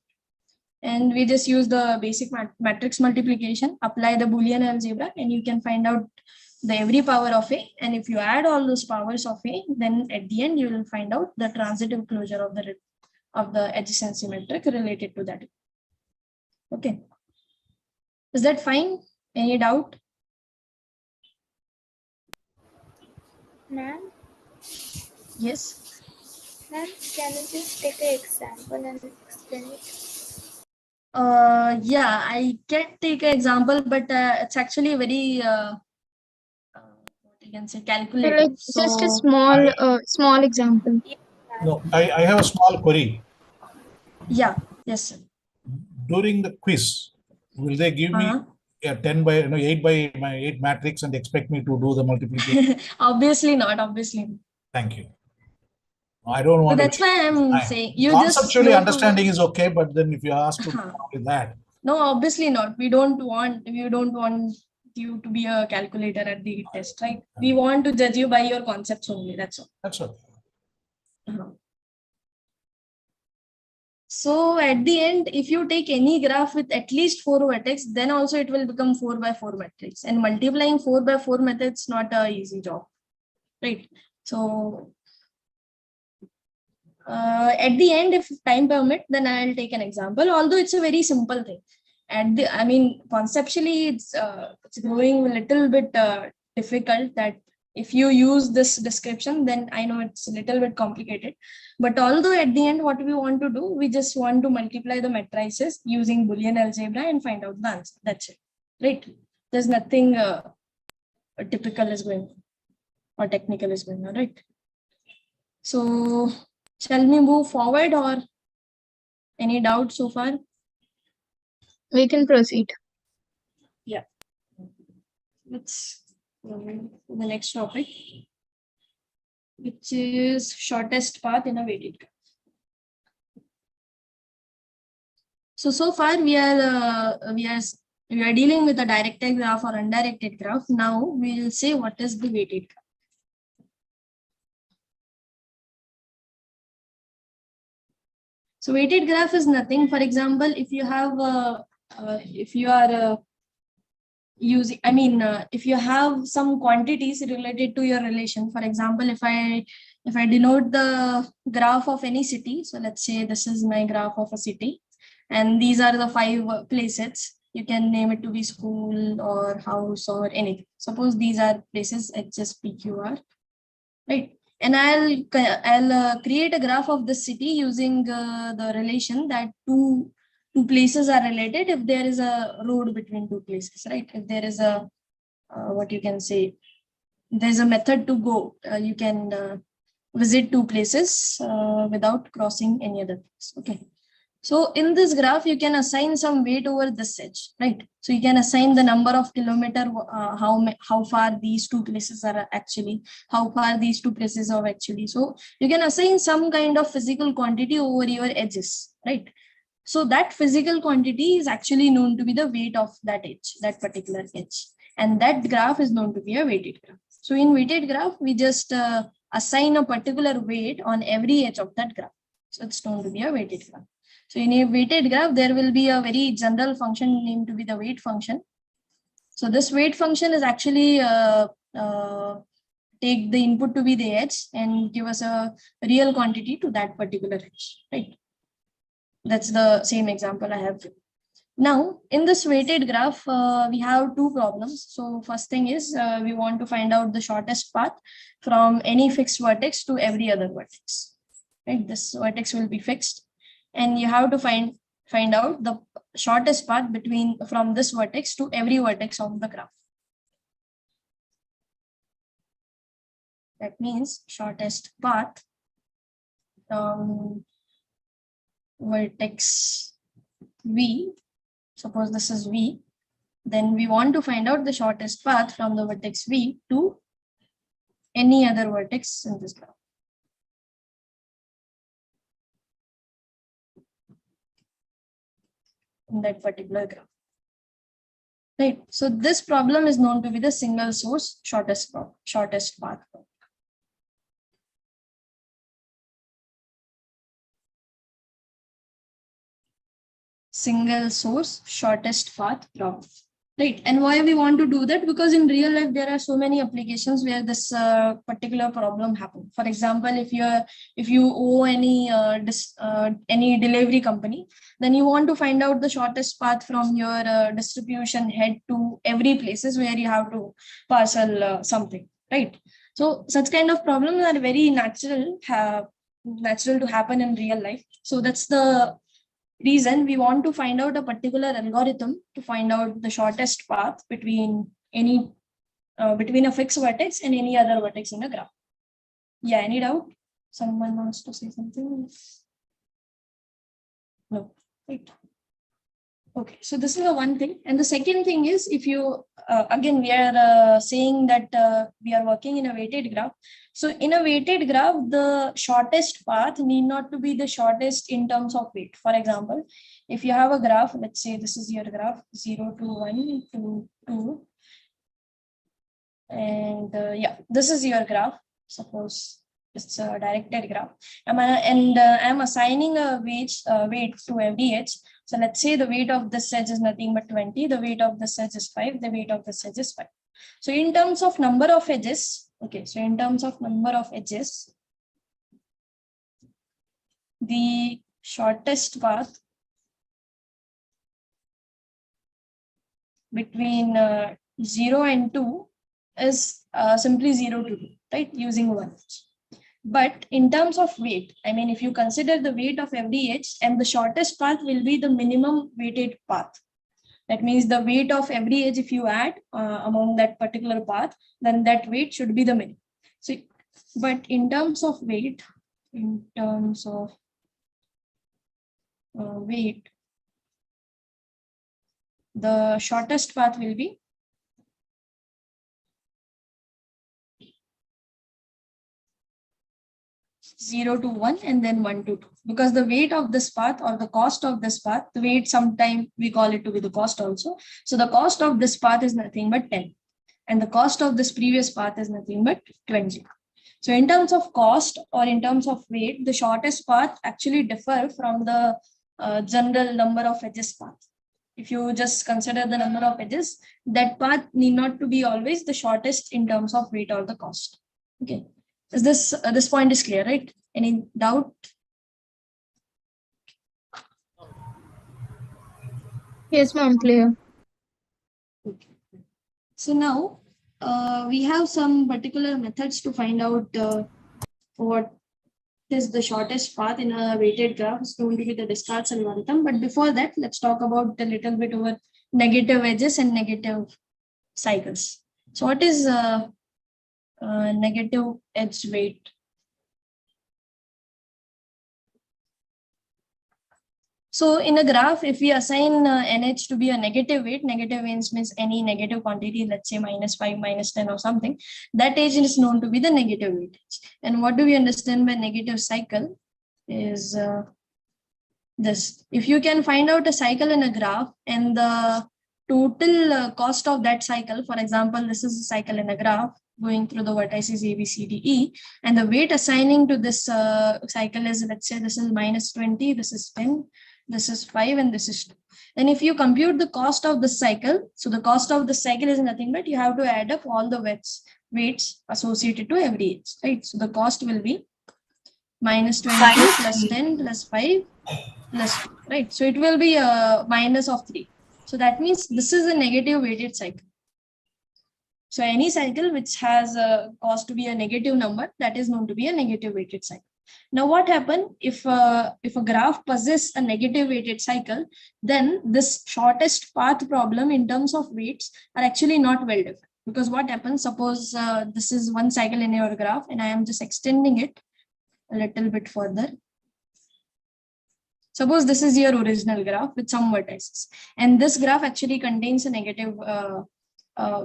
And we just use the basic matrix multiplication, apply the Boolean algebra, and you can find out the every power of a. And if you add all those powers of a, then at the end you will find out the transitive closure of the adjacency metric related to that. Okay. Is that fine? Any doubt? Ma'am? Yes. Ma'am, can you just take an example and explain it? Yeah, I can take an example, but it's actually very what you can say, calculative. Like just a small example. No, I have a small query. Yeah, yes, sir. During the quiz, will they give me a 8 by 8 matrix and expect me to do the multiplication? Obviously not, obviously not. Thank you. I don't want So that's why I'm saying you just conceptually understanding is okay, but then if you ask to with that. No, obviously not. We don't want you to be a calculator at the test, right? We want to judge you by your concepts only. That's all. That's okay. So at the end, if you take any graph with at least 4 vertex, then also it will become 4 by 4 matrix. And multiplying 4 by 4 methods is not an easy job, right? So at the end, if time permit, then I'll take an example. Although it's a very simple thing. Conceptually, it's growing a little bit difficult. That if you use this description, then I know it's a little bit complicated. But although at the end, what we want to do, we just want to multiply the matrices using Boolean algebra and find out the answer. That's it, right? There's nothing typical is going on or technical is going on, right? So shall we move forward or any doubt so far? We can proceed. Yeah. Let's go to the next topic, which is shortest path in a weighted graph. So far we are dealing with a directed graph or undirected graph. Now we will say what is the weighted graph. So weighted graph is nothing. For example, if you have if you have some quantities related to your relation. For example, if I denote the graph of any city, so let's say this is my graph of a city, and these are the 5 places. You can name it to be school or house or anything. Suppose these are places HS, PQR, right? And I'll create a graph of the city using the relation that two places are related if there is a road between 2 places, right? If there is a what you can say, there's a method to go. You can visit 2 places without crossing any other place. Okay. So in this graph, you can assign some weight over this edge, right? So you can assign the number of kilometer, how far these two places are actually, how far these two places are actually. So you can assign some kind of physical quantity over your edges, right? So that physical quantity is actually known to be the weight of that edge, that particular edge. And that graph is known to be a weighted graph. So in weighted graph, we just assign a particular weight on every edge of that graph. So it's known to be a weighted graph. So in a weighted graph, there will be a very general function named to be the weight function. So this weight function is actually take the input to be the edge and give us a real quantity to that particular edge, right? That's the same example I have. Now, in this weighted graph, we have two problems. So first thing is we want to find out the shortest path from any fixed vertex to every other vertex. Right? This vertex will be fixed, and you have to find out the shortest path from this vertex to every vertex of the graph. That means shortest path from vertex V. Suppose this is V, then we want to find out the shortest path from the vertex V to any other vertex in this graph. In that particular graph. Right. So this problem is known to be the single source shortest path. Single source shortest path problem. Right. And why we want to do that? Because in real life, there are so many applications where this particular problem happens. For example, if you owe any delivery company, then you want to find out the shortest path from your distribution head to every places where you have to parcel something, right? So such kind of problems are very natural to happen in real life. So that's the reason we want to find out a particular algorithm to find out the shortest path between a fixed vertex and any other vertex in a graph. Yeah, any doubt? Someone wants to say something? No, right. Okay, so this is the one thing. And the second thing is, if you, again, we are saying that we are working in a weighted graph. So in a weighted graph, the shortest path need not to be the shortest in terms of weight. For example, if you have a graph, let's say this is your graph 0 to 1 to 2. And yeah, this is your graph. Suppose it's a directed graph. I'm assigning a weight to every edge. So let's say the weight of this edge is nothing but 20. The weight of this edge is 5. The weight of this edge is 5. So in terms of number of edges, okay, so in terms of number of edges, the shortest path between 0 and 2 is simply 0 to 2, right, using 1. But in terms of weight, I mean, if you consider the weight of every edge, and the shortest path will be the minimum weighted path. That means the weight of every edge, if you add among that particular path, then that weight should be the minimum. So, but in terms of weight, the shortest path will be 0 to 1 and then 1 to 2, because the weight of this path or the cost of this path, the weight sometimes we call it to be the cost also. So the cost of this path is nothing but 10, and the cost of this previous path is nothing but 20. So in terms of cost or in terms of weight, the shortest path actually differ from the general number of edges path. If you just consider the number of edges, that path need not to be always the shortest in terms of weight or the cost. Okay. Is this point is clear, right? Any doubt? Yes, ma'am, clear. Okay. So now we have some particular methods to find out what is the shortest path in a weighted graph. It's going to be the Descartes algorithm. But before that, let's talk about a little bit over negative edges and negative cycles. So what is negative edge weight? So in a graph, if we assign NH to be a negative weight, negative means any negative quantity, let's say -5, -10 or something, that edge is known to be the negative weightage. And what do we understand by negative cycle is this. If you can find out a cycle in a graph and the total cost of that cycle, for example, this is a cycle in a graph going through the vertices A, B, C, D, E, and the weight assigning to this cycle is, let's say this is -20, this is 10, this is 5, and this is 2. And if you compute the cost of the cycle, so the cost of the cycle is nothing but you have to add up all the weights associated to every edge, right? So the cost will be -20 plus 10 plus 5 plus 2, right? So it will be a minus of 3. So that means this is a negative weighted cycle. So any cycle which has a cost to be a negative number, that is known to be a negative weighted cycle. Now what happens if a graph possesses a negative weighted cycle, then this shortest path problem in terms of weights are actually not well defined. Because what happens, suppose this is one cycle in your graph and I am just extending it a little bit further. Suppose this is your original graph with some vertices, and this graph actually contains a negative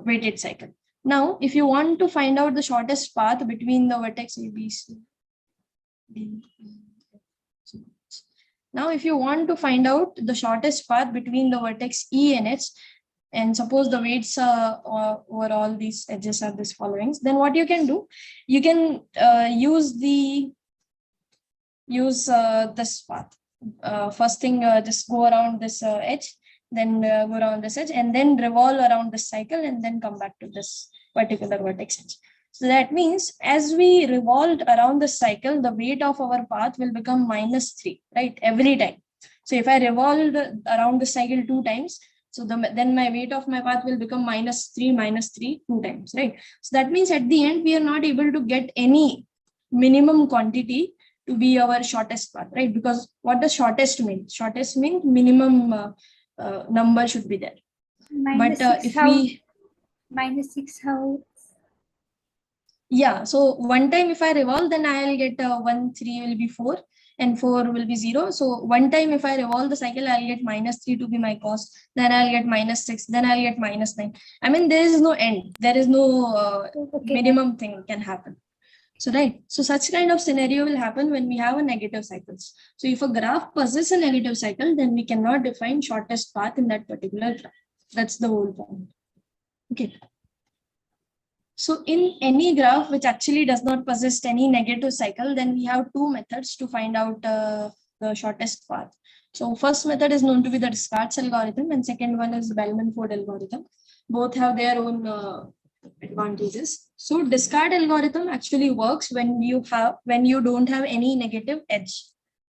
weighted cycle. Now, if you want to find out the shortest path between the vertex A, B, C, D, E, F, G, H. Now, if you want to find out the shortest path between the vertex E and H, and suppose the weights over all these edges are this followings, then what you can do, you can use this path. First thing, just go around this edge, then go around this edge, and then revolve around this cycle, and then come back to this particular vertex edge. So that means as we revolved around the cycle, the weight of our path will become -3, right? Every time. So if I revolved around the cycle 2 times, so then my weight of my path will become -3, 2 times, right? So that means at the end, we are not able to get any minimum quantity to be our shortest path, right? Because what does shortest mean? Shortest means minimum number should be there. But if we -6 how? Yeah, so one time if I revolve, then I'll get 1, 3 will be 4 and 4 will be 0. So one time if I revolve the cycle, I'll get -3 to be my cost. Then I'll get -6, then I'll get -9. I mean, there is no end. There is no minimum thing can happen. So right, so such kind of scenario will happen when we have a negative cycles. So if a graph possesses a negative cycle, then we cannot define shortest path in that particular graph. That's the whole point. Okay. So in any graph which actually does not possess any negative cycle, then we have 2 methods to find out the shortest path. So first method is known to be the Descartes algorithm, and second one is Bellman-Ford algorithm. Both have their own advantages. So Descartes algorithm actually works when you don't have any negative edge,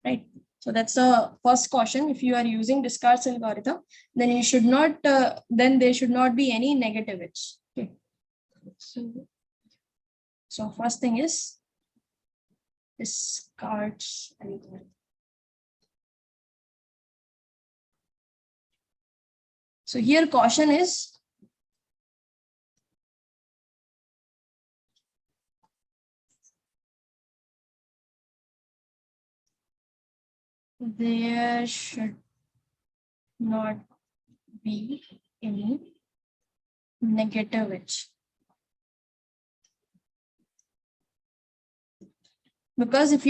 right? So that's the first caution. If you are using Descartes algorithm, then you should not then there should not be any negative edge. Okay. So first thing is Descartes algorithm. So here caution is there should not be any negative edge. Because if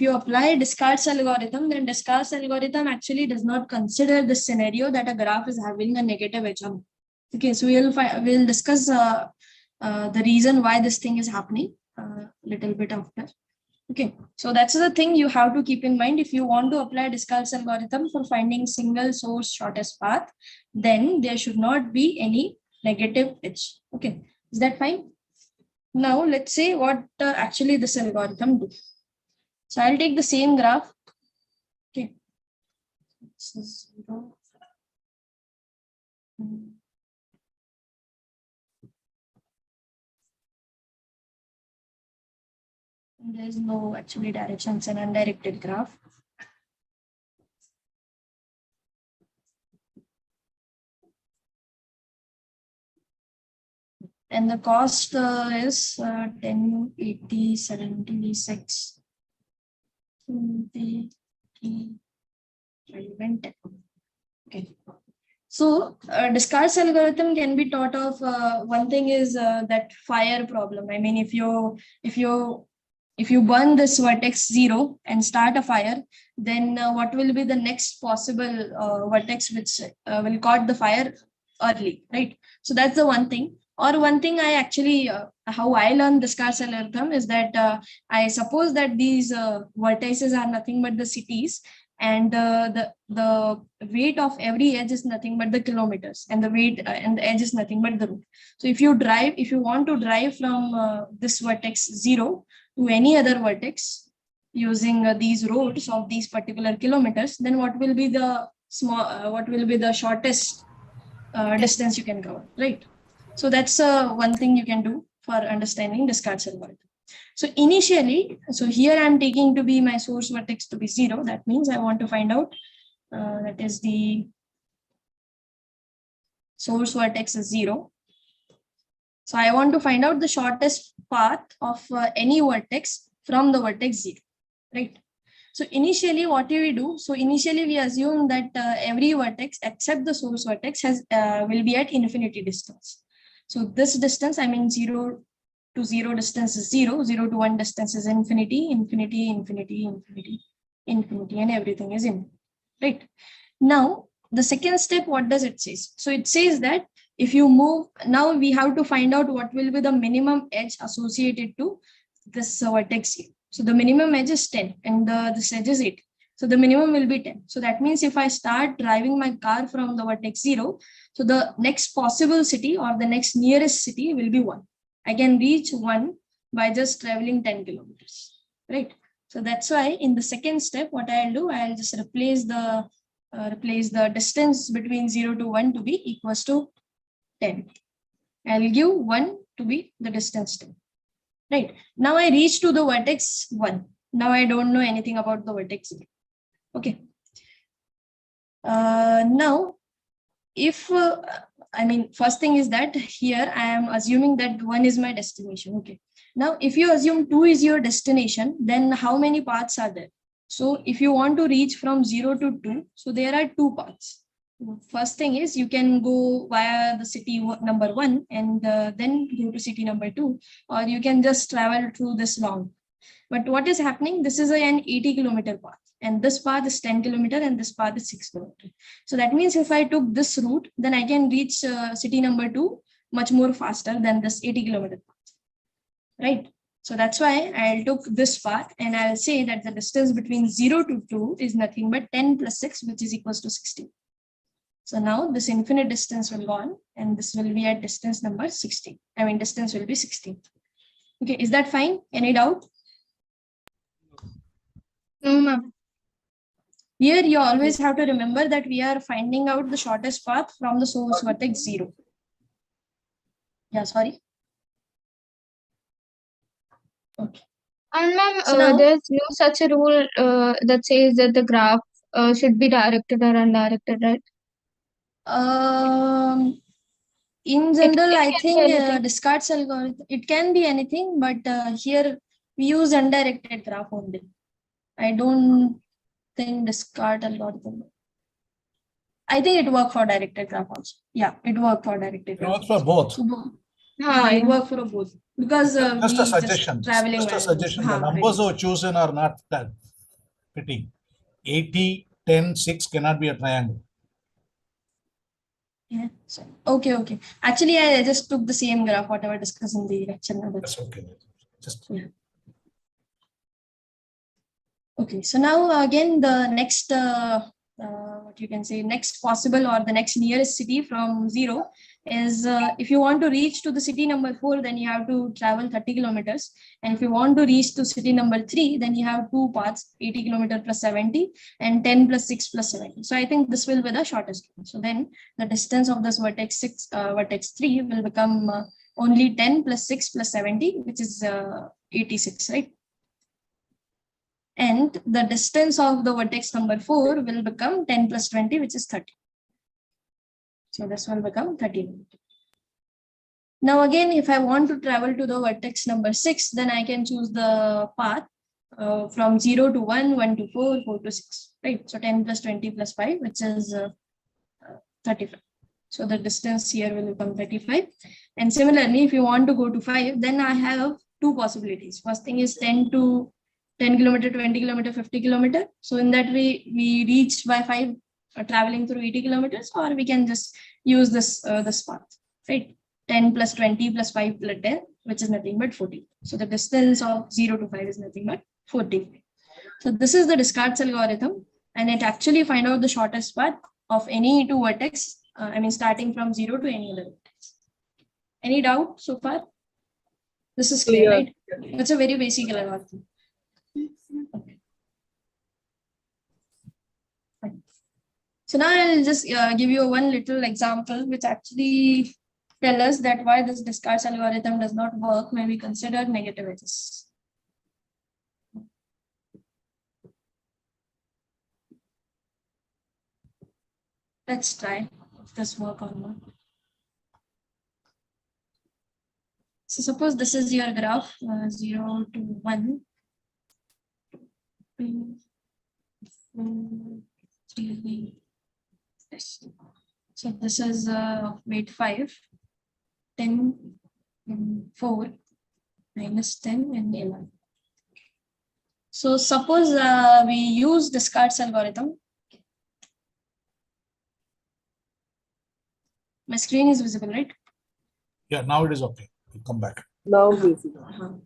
you apply Descartes algorithm, then Descartes algorithm actually does not consider the scenario that a graph is having a negative edge on. Okay, so we'll discuss the reason why this thing is happening a little bit after. Okay, so that's the thing you have to keep in mind. If you want to apply Descartes algorithm for finding single source shortest path, then there should not be any negative edge. Okay, is that fine? Now let's say what actually this algorithm do. So I'll take the same graph. Okay, this is 0. There is no actually direction, it's an undirected graph. And the cost is 10, 80, 76, 20, 5 and 10. Okay. So Descartes' algorithm can be thought of. One thing is that fire problem. I mean, if you burn this vertex 0 and start a fire, then what will be the next possible vertex which will caught the fire early, right? So that's the one thing. Or one thing I actually, how I learned Descartes' algorithm is that I suppose that these vertices are nothing but the cities, and the weight of every edge is nothing but the kilometers, and the weight and the edge is nothing but the route. So if you want to drive from this vertex 0 to any other vertex using these roads of these particular kilometers, then what will be the shortest distance you can cover, right? So that's one thing you can do for understanding Descartes' algorithm. So initially, so here I'm taking to be my source vertex to be 0. That means I want to find out that is the source vertex is 0. So I want to find out the shortest path of any vertex from the vertex 0, right? So initially, what do we do? So initially, we assume that every vertex except the source vertex will be at infinity distance. So this distance, I mean 0 to 0 distance is 0, 0 to 1 distance is infinity, infinity, infinity, infinity, infinity, and everything is infinity, right? Now, the second step, what does it say? So it says that if you move, now we have to find out what will be the minimum edge associated to this vertex here. So the minimum edge is 10 and this edge is 8. So the minimum will be 10. So that means if I start driving my car from the vertex 0, so the next possible city or the next nearest city will be 1. I can reach 1 by just traveling 10 kilometers, right? So that's why in the second step, what I'll do, I'll just replace the distance between 0 to 1 to be equals to 10. I'll give 1 to be the distance 10. Right. Now I reach to the vertex 1. Now I don't know anything about the vertex 0. Okay. Now, if I mean, first thing is that here I am assuming that 1 is my destination. Okay. Now, if you assume 2 is your destination, then how many paths are there? So if you want to reach from 0 to 2, so there are 2 paths. First thing is you can go via the city number 1 and then go to city number 2, or you can just travel through this long. But what is happening? This is an 80-kilometer path, and this path is 10 kilometer and this path is 6 kilometer. So that means if I took this route, then I can reach city number 2 much more faster than this 80-kilometer path, right? So that's why I'll took this path and I'll say that the distance between 0 to 2 is nothing but 10 plus 6, which is equals to 16. So now this infinite distance will go on and this will be at distance number 16. I mean, distance will be 16. Okay, is that fine? Any doubt? No, ma'am. Here you always have to remember that we are finding out the shortest path from the source vertex 0. Yeah, sorry. Okay. And ma'am, So now- there's no such a rule that says that the graph should be directed or undirected, right? In general, I can be think anything. Descartes' algorithm, it can be anything, but here we use undirected graph only. I don't think Descartes' algorithm. I think it worked for directed graph also. Yeah, it worked for directed It graph. works for both. So, हाँ, it yeah. worked for both because Just we a suggestion. traveling Just a values. suggestion. The numbers who are chosen are not that fitting. 80, 10, 6 cannot be a triangle. Yeah. So, okay. Actually, I just took the same graph, whatever discussed in the lecture. That's okay. Just yeah. Okay, so now again the next what you can say next possible or the next nearest city from 0 is if you want to reach to the city number 4, then you have to travel 30 kilometers, and if you want to reach to city number 3, then you have 2 paths, 80 kilometer plus 70 and 10 plus 6 plus 70. So I think this will be the shortest one. So then the distance of this vertex 3 will become only 10 plus 6 plus 70, which is 86, right? And the distance of the vertex number 4 will become 10 plus 20, which is 30. So this will become 30. Now again, if I want to travel to the vertex number 6, then I can choose the path from 0 to 1, 1 to 4, 4 to 6, right? So 10 plus 20 plus 5, which is 35. So the distance here will become 35. And similarly, if you want to go to 5, then I have two possibilities. First thing is 10 to 10 kilometer, 20 kilometer, 50 kilometer. So in that way, we reach by 5 traveling through 80 kilometers, or we can just use this path, right? 10 plus 20 plus 5 plus 10, which is nothing but 40. So the distance of 0 to 5 is nothing but 40. So this is the Descartes algorithm, and it actually find out the shortest path of any two vertex, starting from 0 to any other vertex. Any doubt so far? This is clear, right? It's a very basic algorithm. Okay. Fine. So now I'll just give you one little example which actually tell us that why this Descartes algorithm does not work when we consider negative edges. Let's try if this work or not. So suppose this is your graph, 0 to 1, 2, 4, 3. So this is weight 5, 10, 4, minus 10, and 11. So suppose we use Descartes algorithm. My screen is visible, right? Yeah, now it is okay. We'll come back. Now visible.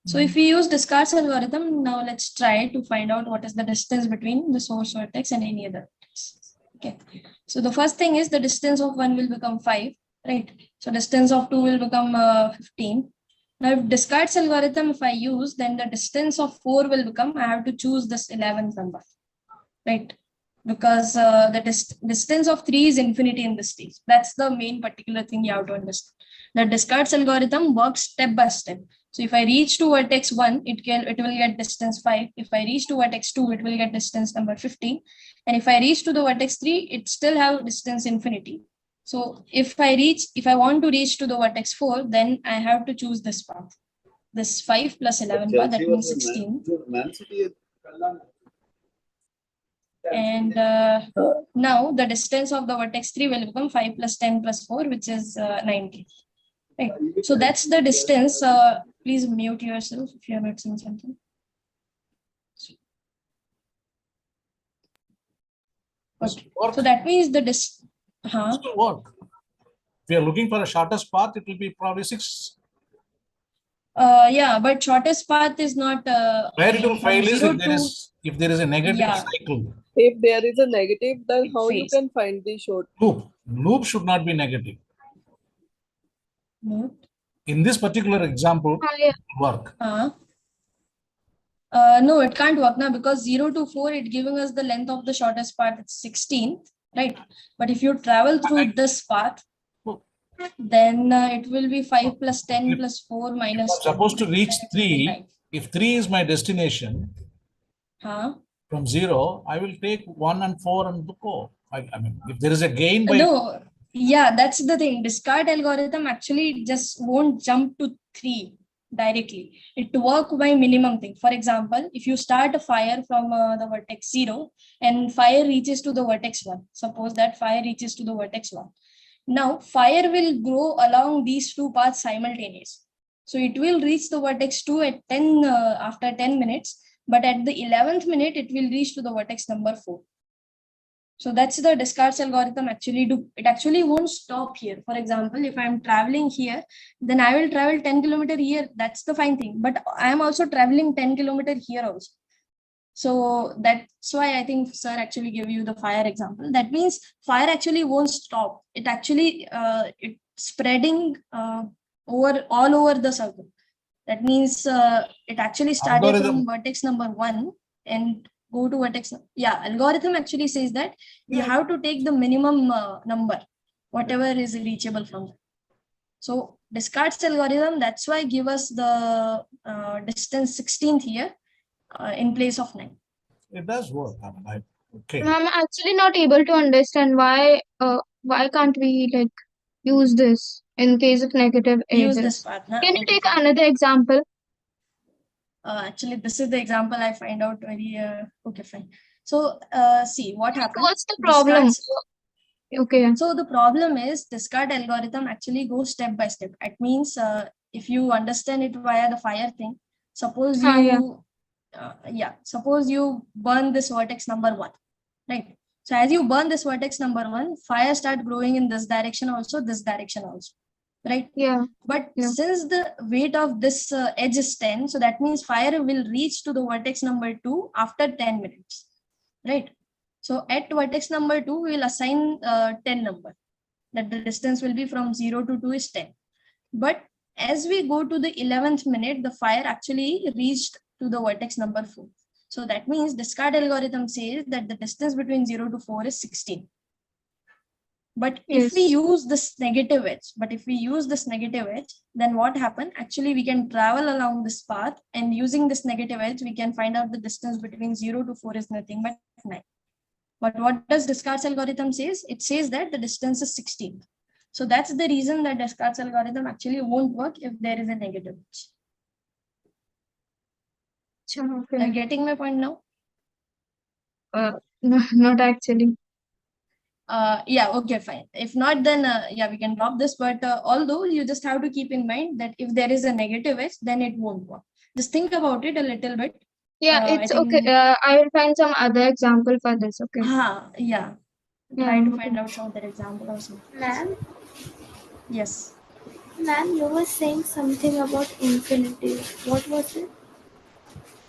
So if we use Descartes algorithm, now let's try to find out what is the distance between the source vertex and any other vertex. Okay. So the first thing is the distance of 1 will become 5, right? So distance of 2 will become 15. Now if Descartes algorithm, if I use, then the distance of 4 will become, I have to choose this 11th number, right? Because the distance of 3 is infinity in this stage. That's the main particular thing you have to understand. The Descartes algorithm works step by step. So if I reach to vertex 1, it will get distance 5. If I reach to vertex 2, it will get distance number 15. And if I reach to the vertex 3, it still have distance infinity. So if I want to reach to the vertex 4, then I have to choose this path. This 5 plus 11 path, that means 16. And now the distance of the vertex 3 will become 5 plus 10 plus 4, which is 19. Right. So that's the distance. Please mute yourself if you are not saying something. Okay. So that means the distance. This will work. If we are looking for a shortest path, it will be probably 6. Yeah, but shortest path is not. Where it will fail is if there is a negative cycle. If there is a negative, then how you can find the short? Loop should not be negative. No. In this particular example, it will work. No, it can't work now because 0 to 4, it giving us the length of the shortest path, it's 16, right? But if you travel through this path, then it will be 5 plus 10 plus 4 minus. I'm supposed to reach 3. If 3 is my destination, from 0, I will take 1 and 4 and go. I mean, if there is a gain by. No, yeah, that's the thing. Descartes algorithm actually just won't jump to 3 directly. It work by minimum thing. For example, if you start a fire from the vertex 0 and fire reaches to the vertex 1, suppose that fire reaches to the vertex 1. Now, fire will grow along these two paths simultaneously. So it will reach the vertex 2 at 10 after 10 minutes, but at the 11th minute, it will reach to the vertex number 4. So that's the Descartes algorithm actually do. It actually won't stop here. For example, if I'm traveling here, then I will travel 10 kilometers here. That's the fine thing. But I am also traveling 10 kilometers here also. So that's why I think sir actually gave you the fire example. That means fire actually won't stop. It actually it's spreading all over the circle. That means it actually started from vertex number 1 and go to vertex. Yeah, algorithm actually says that you have to take the minimum number, whatever is reachable from that. So Descartes algorithm, that's why give us the distance 16th here in place of 9. It does work. I mean, okay. I'm actually not able to understand why can't we like use this in case of negative edges. Use this path. Can you take another example? Actually, this is the example I find out very, okay, fine. So see what happens. What's the problem? Okay. So the problem is discard algorithm actually goes step by step. It means if you understand it via the fire thing, suppose you, suppose you burn this vertex number 1, right? So as you burn this vertex number 1, fire start growing in this direction also, right? Yeah. But Yeah. since the weight of this edge is 10, so that means fire will reach to the vertex number 2 after 10 minutes, right? So at vertex number 2, we will assign 10 number, that the distance will be from 0 to 2 is 10. But as we go to the 11th minute, the fire actually reached to the vertex number 4. So that means discard algorithm says that the distance between 0 to 4 is 16. But if we use this negative edge, then what happened? Actually, we can travel along this path, and using this negative edge, we can find out the distance between 0 to 4 is nothing but 9. But what does Descartes' algorithm says? It says that the distance is 16. So that's the reason that Descartes' algorithm actually won't work if there is a negative edge. Okay. Are you getting my point now? No, not actually. Yeah, okay, fine. If not, then yeah, we can drop this. But although you just have to keep in mind that if there is a negative edge, then it won't work. Just think about it a little bit. Yeah, it's okay. I will find some other example for this. Okay. Yeah. Try to find out some other example or something. Ma'am? Yes. Ma'am, you were saying something about infinity. What was it?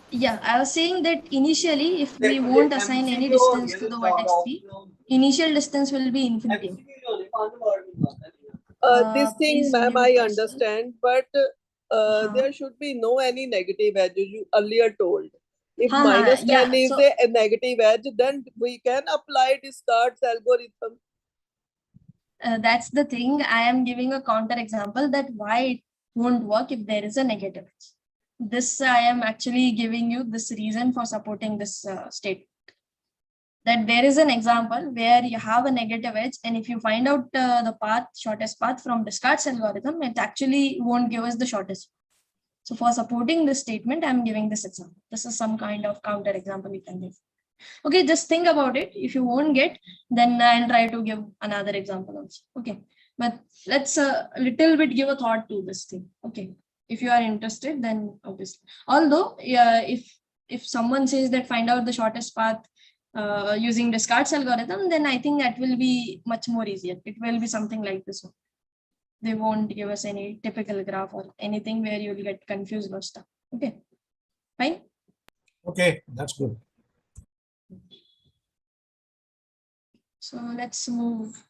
Yeah, I was saying that initially, if we won't assign any distance to the vertex 3, initial distance will be infinity. This thing, ma'am, I understand, but there should be no any negative edge, you earlier told. If minus 10 is a negative edge, then we can apply Descartes' algorithm. That's the thing. I am giving a counter example that why it won't work if there is a negative edge. This I am actually giving you this reason for supporting this statement. That there is an example where you have a negative edge, and if you find out the shortest path from Descartes' algorithm, it actually won't give us the shortest. So for supporting this statement, I'm giving this example. This is some kind of counter example you can give. Okay, just think about it. If you won't get, then I'll try to give another example also. Okay, but let's a little bit give a thought to this thing. Okay, if you are interested, then obviously. Although, if someone says that find out the shortest path using Descartes' algorithm, then I think that will be much more easier. It will be something like this one. They won't give us any typical graph or anything where you'll get confused or stuff. Okay, fine. Okay, that's good. So let's move.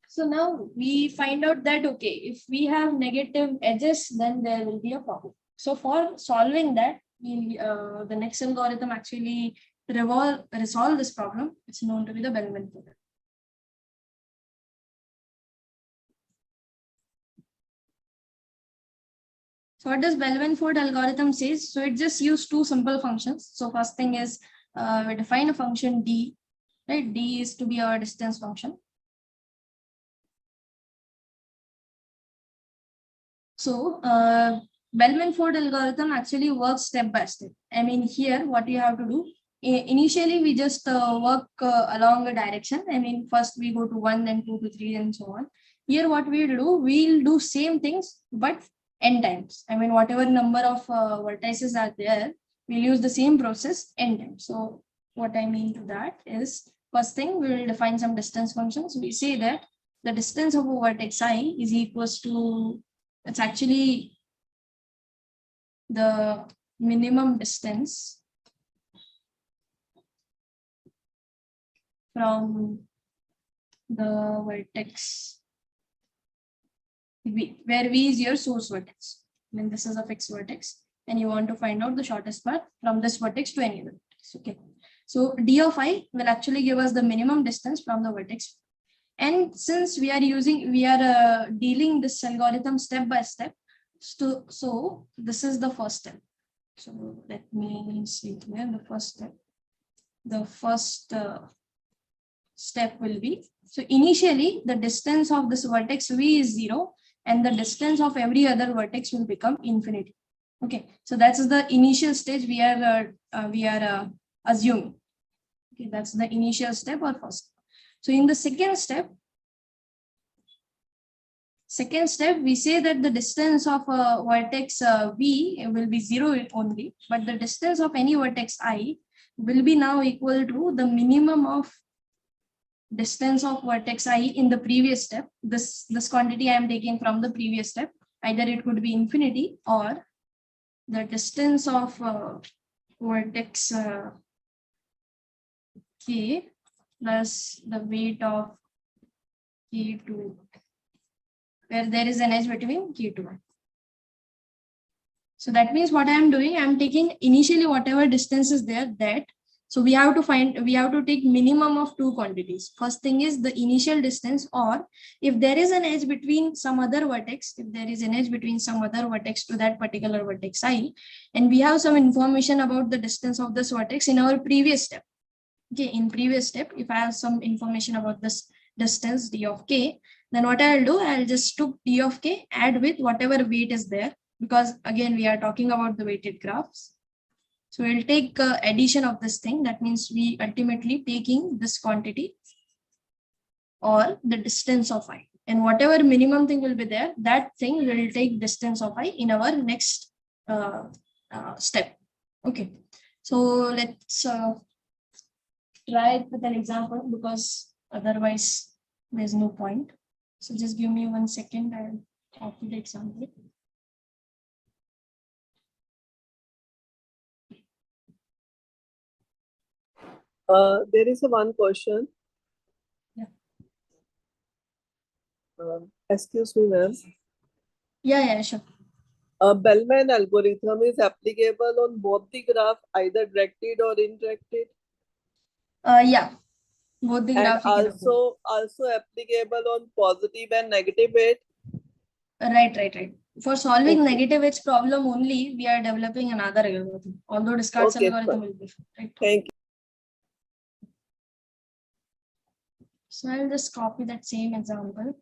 So now we find out that, okay, if we have negative edges, then there will be a problem. So for solving that, the next algorithm actually resolve this problem. It's known to be the Bellman-Ford. So what does Bellman-Ford algorithm says? So it just uses two simple functions. So first thing is we define a function d, right? D is to be our distance function. So Bellman-Ford algorithm actually works step by step. I mean, here what you have to do, initially we just work along a direction. I mean, first we go to 1, then 2 to 3 and so on. Here what we'll do same things, but n times. I mean, whatever number of vertices are there, we'll use the same process n times. So what I mean to that is, first thing, we will define some distance functions. We say that the distance of a vertex I is equals to, it's actually the minimum distance from the vertex V, where V is your source vertex. I mean, this is a fixed vertex, and you want to find out the shortest path from this vertex to any other vertex. Okay, so D of I will actually give us the minimum distance from the vertex. And since we are dealing this algorithm step by step, so this is the first step. So let me see here the first step. The first step will be, so initially the distance of this vertex V is 0, and the distance of every other vertex will become infinity. Okay, so that's the initial stage we are assuming. Okay, that's the initial step or first. So in the second step, we say that the distance of a vertex V will be 0 only, but the distance of any vertex I will be now equal to the minimum of distance of vertex I in the previous step. This quantity I am taking from the previous step. Either it could be infinity or the distance of vertex K plus the weight of K2, where there is an edge between K2. So that means what I am doing, I am taking initially whatever distance is there, that. So we have to take minimum of two quantities. First thing is the initial distance, or if there is an edge between some other vertex, to that particular vertex I, and we have some information about the distance of this vertex in our previous step. Okay, in previous step, if I have some information about this distance d of k, then what I'll do, I'll just took d of k, add with whatever weight is there, because again we are talking about the weighted graphs. So we'll take addition of this thing. That means we ultimately taking this quantity or the distance of I, and whatever minimum thing will be there, that thing will take distance of I in our next step. Okay, so let's try it with an example, because otherwise there's no point. So just give me 1 second. I'll copy the example. There is one question. Yeah. Excuse me, ma'am. Yeah, sure. Bellman algorithm is applicable on both the graph, either directed or indirected. Yeah, both the graph. And also applicable on positive and negative weight. Right. For solving negative edge problem only, we are developing another algorithm. Although Descartes algorithm will be right. Thank you. So I'll just copy that same example.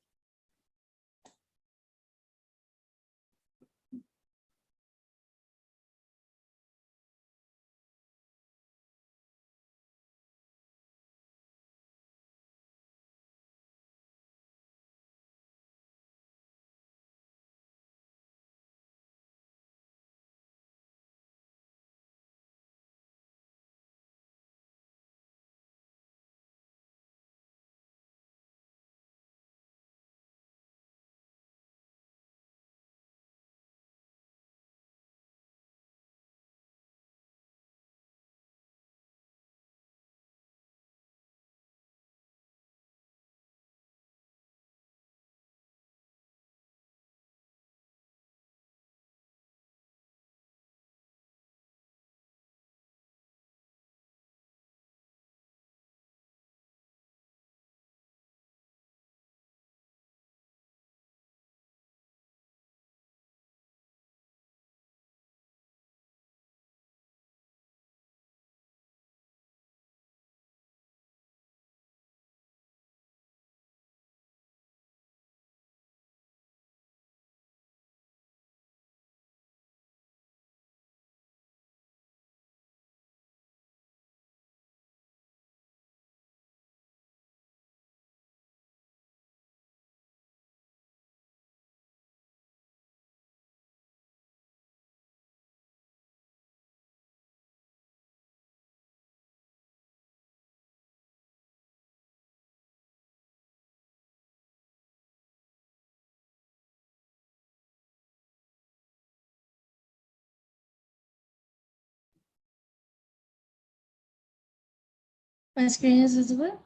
My screen is visible?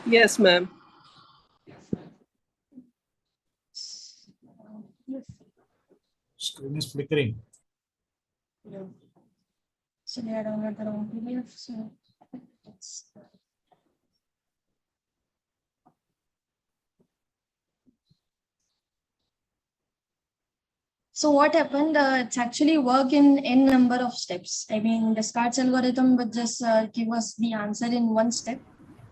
Yes, ma'am. Screen is flickering. Yeah. So they are download their own PDF. So that's So what happened? It's actually work in n number of steps. I mean, Descartes algorithm would just give us the answer in one step.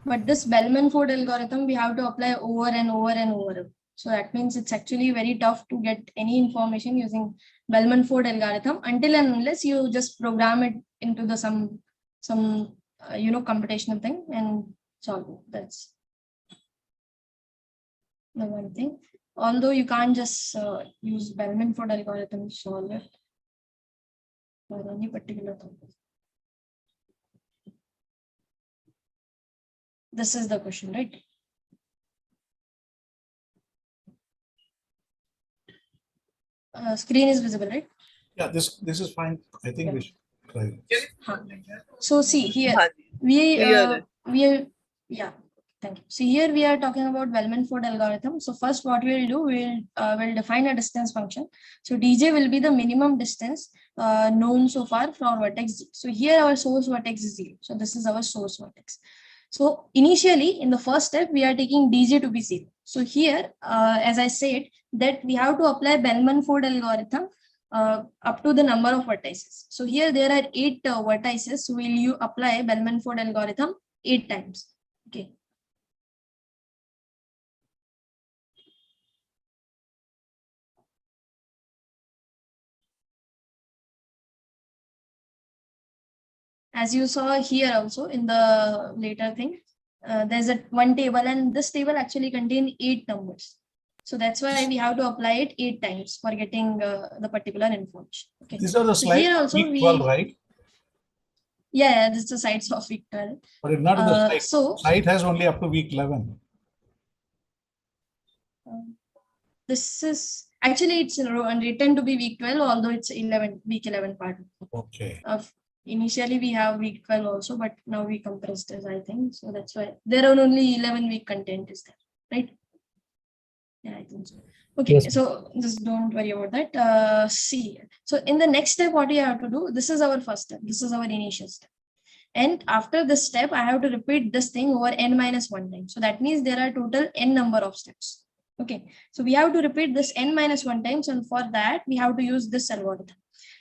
But this Bellman-Ford algorithm, we have to apply over and over and over. So that means it's actually very tough to get any information using Bellman-Ford algorithm until and unless you just program it into the some computational thing and solve it. That's the one thing. Although you can't just use Bellman-Ford algorithm to solve it for any particular topic. This is the question, right? Screen is visible, right? Yeah, this is fine. I think we should try. So see here, thank you. So here we are talking about Bellman-Ford algorithm. So first what we will do, we'll define a distance function. So dj will be the minimum distance known so far from vertex z. So here our source vertex is 0. So this is our source vertex. So initially in the first step, we are taking dj to be 0. So here, as I said, that we have to apply Bellman-Ford algorithm up to the number of vertices. So here there are 8 vertices. So will you apply Bellman-Ford algorithm 8 times? Okay. As you saw here also in the later thing, there's one table, and this table actually contains 8 numbers. So that's why we have to apply it 8 times for getting the particular information. Okay. These are the slides. Here also week 12, right? Yeah, this is the sites of week 12. But it's not in the site. So site has only up to week 11. This is actually it's written to be week 12, although it's week 11 part. Okay. Initially we have week 12 also, but now we compressed it, I think. So that's why there are only 11 week content is there, right? Yeah, I think so. Okay, yes. So just don't worry about that. See, so in the next step, what we have to do, this is our first step. This is our initial step. And after this step, I have to repeat this thing over n-1 time. So that means there are total n number of steps. Okay, so we have to repeat this n-1 times, and for that we have to use this algorithm,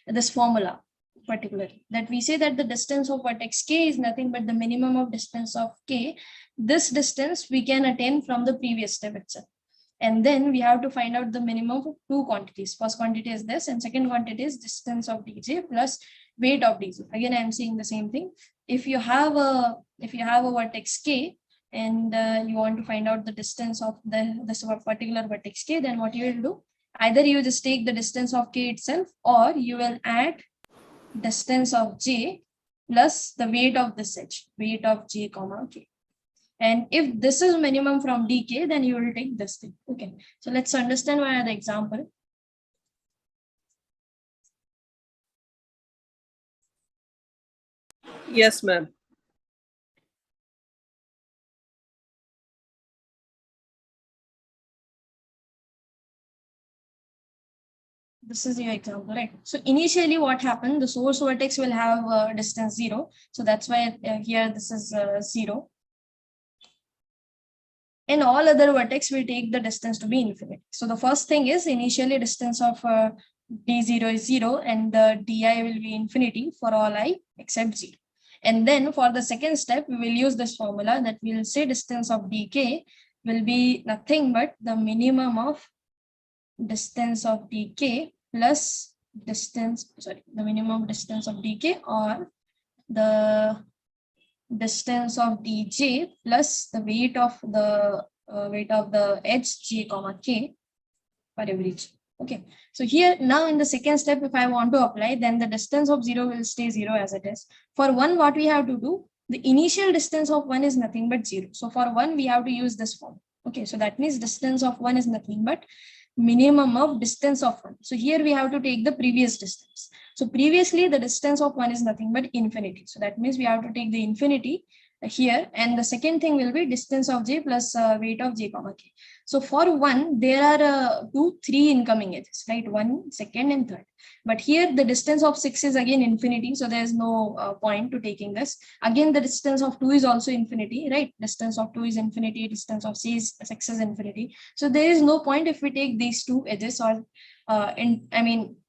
this formula particularly, that we say that the distance of vertex k is nothing but the minimum of distance of k. This distance we can attain from the previous step itself. And then we have to find out the minimum of 2 quantities. First quantity is this, and second quantity is distance of dj plus weight of dj. Again, I am saying the same thing. If you have a vertex k and you want to find out the distance of this particular vertex k, then what you will do? Either you just take the distance of k itself, or you will add distance of j plus the weight of this edge, weight of j comma k. And if this is minimum from dk, then you will take this thing. Okay, so let's understand one other example. Yes, ma'am. This is your example, right? So initially what happened, the source vertex will have distance 0. So that's why here this is 0. And all other vertex will take the distance to be infinite. So the first thing is initially distance of d0 is 0, and the di will be infinity for all I except 0. And then for the second step, we will use this formula that we will say distance of dk will be nothing but the minimum of distance of dk plus the minimum distance of dk, or the distance of dj plus the weight of the edge j comma k for every j. Okay, so here now in the second step, if I want to apply, then the distance of 0 will stay 0 as it is. For 1, what we have to do, the initial distance of 1 is nothing but 0. So for 1, we have to use this form. Okay, so that means distance of 1 is nothing but minimum of distance of 1. So here we have to take the previous distance. So previously the distance of 1 is nothing but infinity. So that means we have to take the infinity here, and the second thing will be distance of j plus weight of j comma k. So for 1, there are 3 incoming edges, right? 1, second, and third. But here the distance of 6 is again infinity, so there is no point to taking this. Again, the distance of 2 is also infinity, right? Distance of 2 is infinity, distance of 6 is infinity. So there is no point if we take these 2 edges, or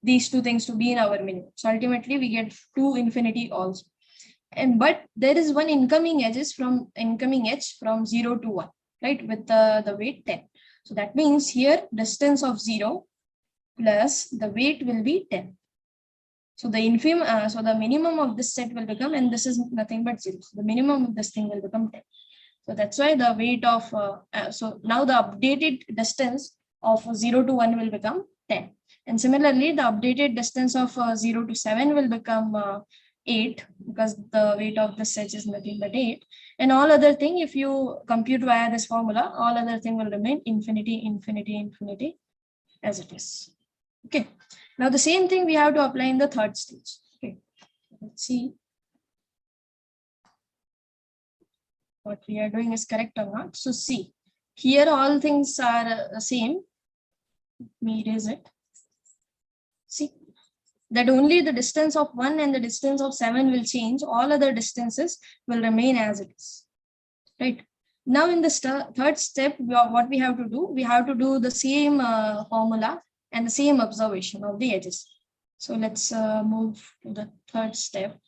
these 2 things to be in our minimum. So ultimately we get 2 infinity also. But there is one incoming edge from 0 to 1, right, with the weight 10. So that means here distance of 0 plus the weight will be 10. So the so the minimum of this set will become, and this is nothing but 0. So the minimum of this thing will become 10. So that's why the weight of, so now the updated distance of 0 to 1 will become 10. And similarly, the updated distance of 0 to 7 will become 8, because the weight of the set is nothing but 8. And all other thing, if you compute via this formula, all other thing will remain infinity, infinity, infinity as it is. Okay. Now the same thing we have to apply in the third stage. Okay. Let's see what we are doing is correct or not. So see, here all things are same. Let me erase it. See that only the distance of 1 and the distance of 7 will change. All other distances will remain as it is. Right. Now in the third step, what we have to do, we have to do the same formula and the same observation of the edges. So let's move to the third step.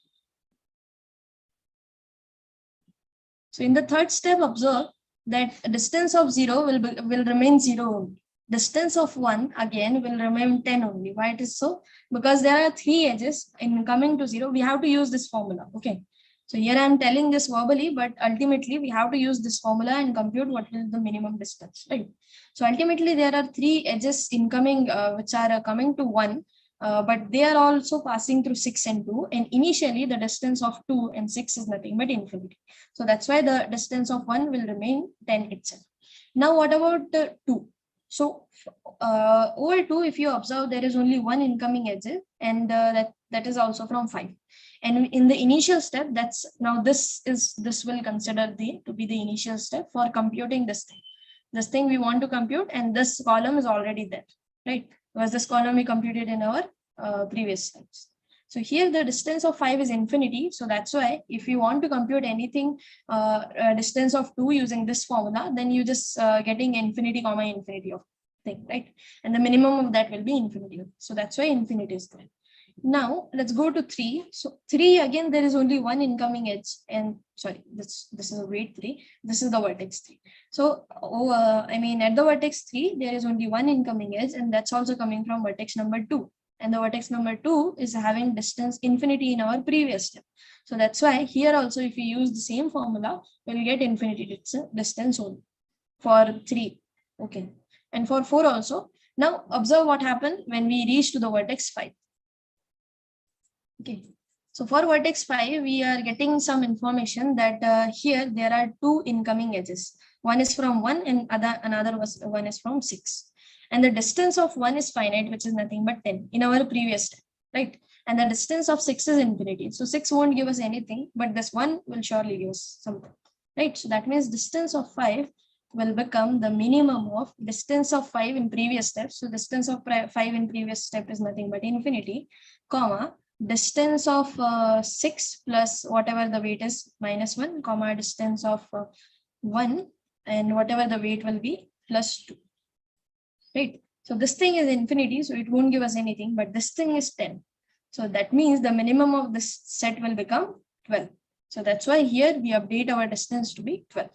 So in the third step, observe that distance of 0 will remain 0 only. Distance of 1 again will remain 10 only. Why it is so? Because there are 3 edges. In coming to 0, we have to use this formula. Okay. So here I am telling this verbally, but ultimately we have to use this formula and compute what is the minimum distance, right? So ultimately there are 3 edges incoming, which are coming to 1, but they are also passing through 6 and 2. And initially the distance of 2 and 6 is nothing but infinity. So that's why the distance of 1 will remain 10 itself. Now what about the 2? So over 2, if you observe, there is only one incoming edge, and that is also from 5. And in the initial step, that's now this will consider to be the initial step for computing this thing. This thing we want to compute, and this column is already there, right? Because this column we computed in our previous steps. So here the distance of 5 is infinity. So that's why if you want to compute anything, distance of 2 using this formula, then you just getting infinity comma infinity of thing, right? And the minimum of that will be infinity. So that's why infinity is there. Now let's go to 3. So 3, again, there is only one incoming edge, and sorry, this is a weight 3. This is the vertex 3. So at the vertex 3, there is only one incoming edge, and that's also coming from vertex number 2. And the vertex number 2 is having distance infinity in our previous step. So that's why here also, if we use the same formula, we'll get infinity distance only for 3. Okay. And for 4 also. Now observe what happened when we reach to the vertex 5. Okay. So for vertex 5, we are getting some information that here there are 2 incoming edges. One is from 1 and another one is from 6. And the distance of 1 is finite, which is nothing but 10 in our previous step, right? And the distance of 6 is infinity. So 6 won't give us anything, but this 1 will surely give us something, right? So that means distance of 5 will become the minimum of distance of 5 in previous steps. So distance of 5 in previous step is nothing but infinity, comma, distance of 6 plus whatever the weight is minus 1, comma, distance of 1 and whatever the weight will be plus 2. Right. So this thing is infinity, so it won't give us anything, but this thing is 10. So that means the minimum of this set will become 12. So that's why here we update our distance to be 12.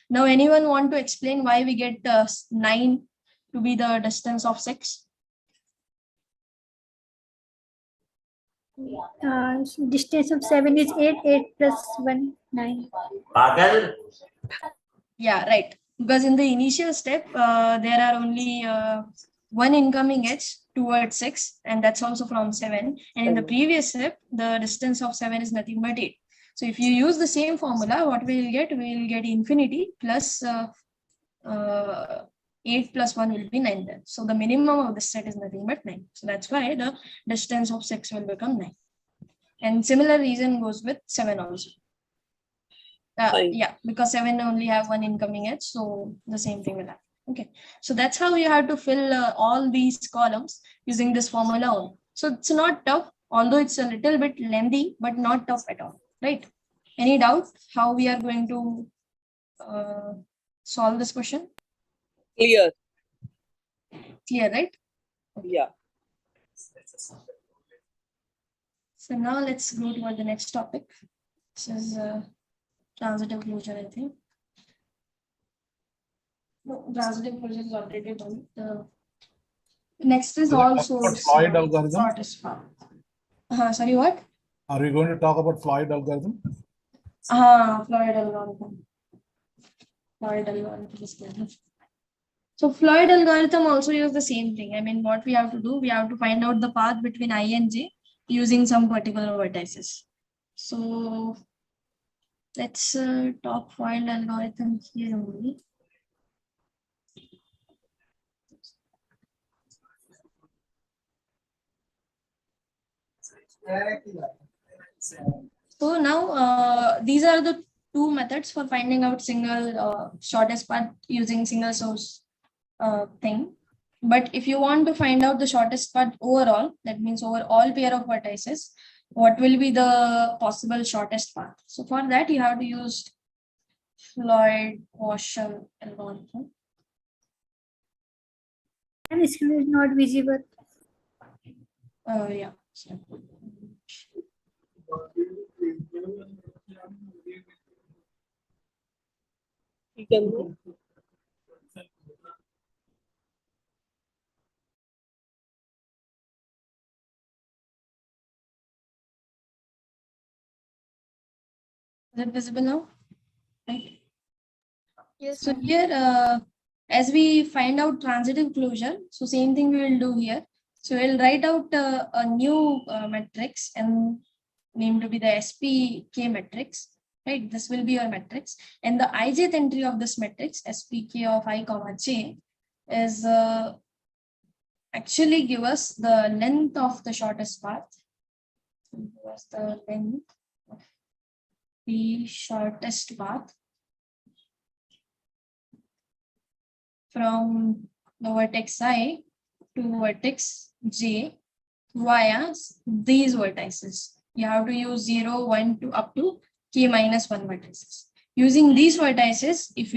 Now, anyone want to explain why we get 9 to be the distance of 6? Distance of 7 is 8, 8 plus 1, 9. Yeah, right. Because in the initial step, there are only one incoming edge towards 6, and that's also from 7. And in the previous step, the distance of 7 is nothing but 8. So if you use the same formula, what we will get infinity plus 8 plus 1 will be 9 then. So the minimum of this set is nothing but 9. So that's why the distance of 6 will become 9. And similar reason goes with 7 also. Yeah, because 7 only have one incoming edge, so the same thing will happen. Okay, so that's how you have to fill all these columns using this formula only. So it's not tough, although it's a little bit lengthy, but not tough at all, right? Any doubt how we are going to solve this question? Clear. Clear, right? Okay. Yeah. So now let's go to the next topic. This is transitive closure, I think. No, transitive closure is already done. The next is Shall we all talk about source Floyd algorithm? shortest path. Sorry, what? Are we going to talk about Floyd algorithm? Floyd algorithm. Floyd algorithm is there. So Floyd algorithm also uses the same thing. I mean, what we have to do, we have to find out the path between I and j using some particular vertices. So let's talk Floyd algorithm here only. So now these are the two methods for finding out single shortest path using single source thing. But if you want to find out the shortest path overall, that means over all pair of vertices, what will be the possible shortest path? So for that, you have to use Floyd-Warshall algorithm. And screen is not visible. Yeah. You can go. Is it visible now? Right. Yes, So ma'am. here, as we find out transitive closure, so same thing we will do here. So we'll write out a new matrix and named to be the SPK matrix. Right, this will be your matrix, and the ijth entry of this matrix, SPK of I comma j, is actually give us the length of the shortest path. Give us the length of the shortest path from the vertex I to vertex j via these vertices. You have to use 0, 1 to up to k minus 1 vertices. Using these vertices, if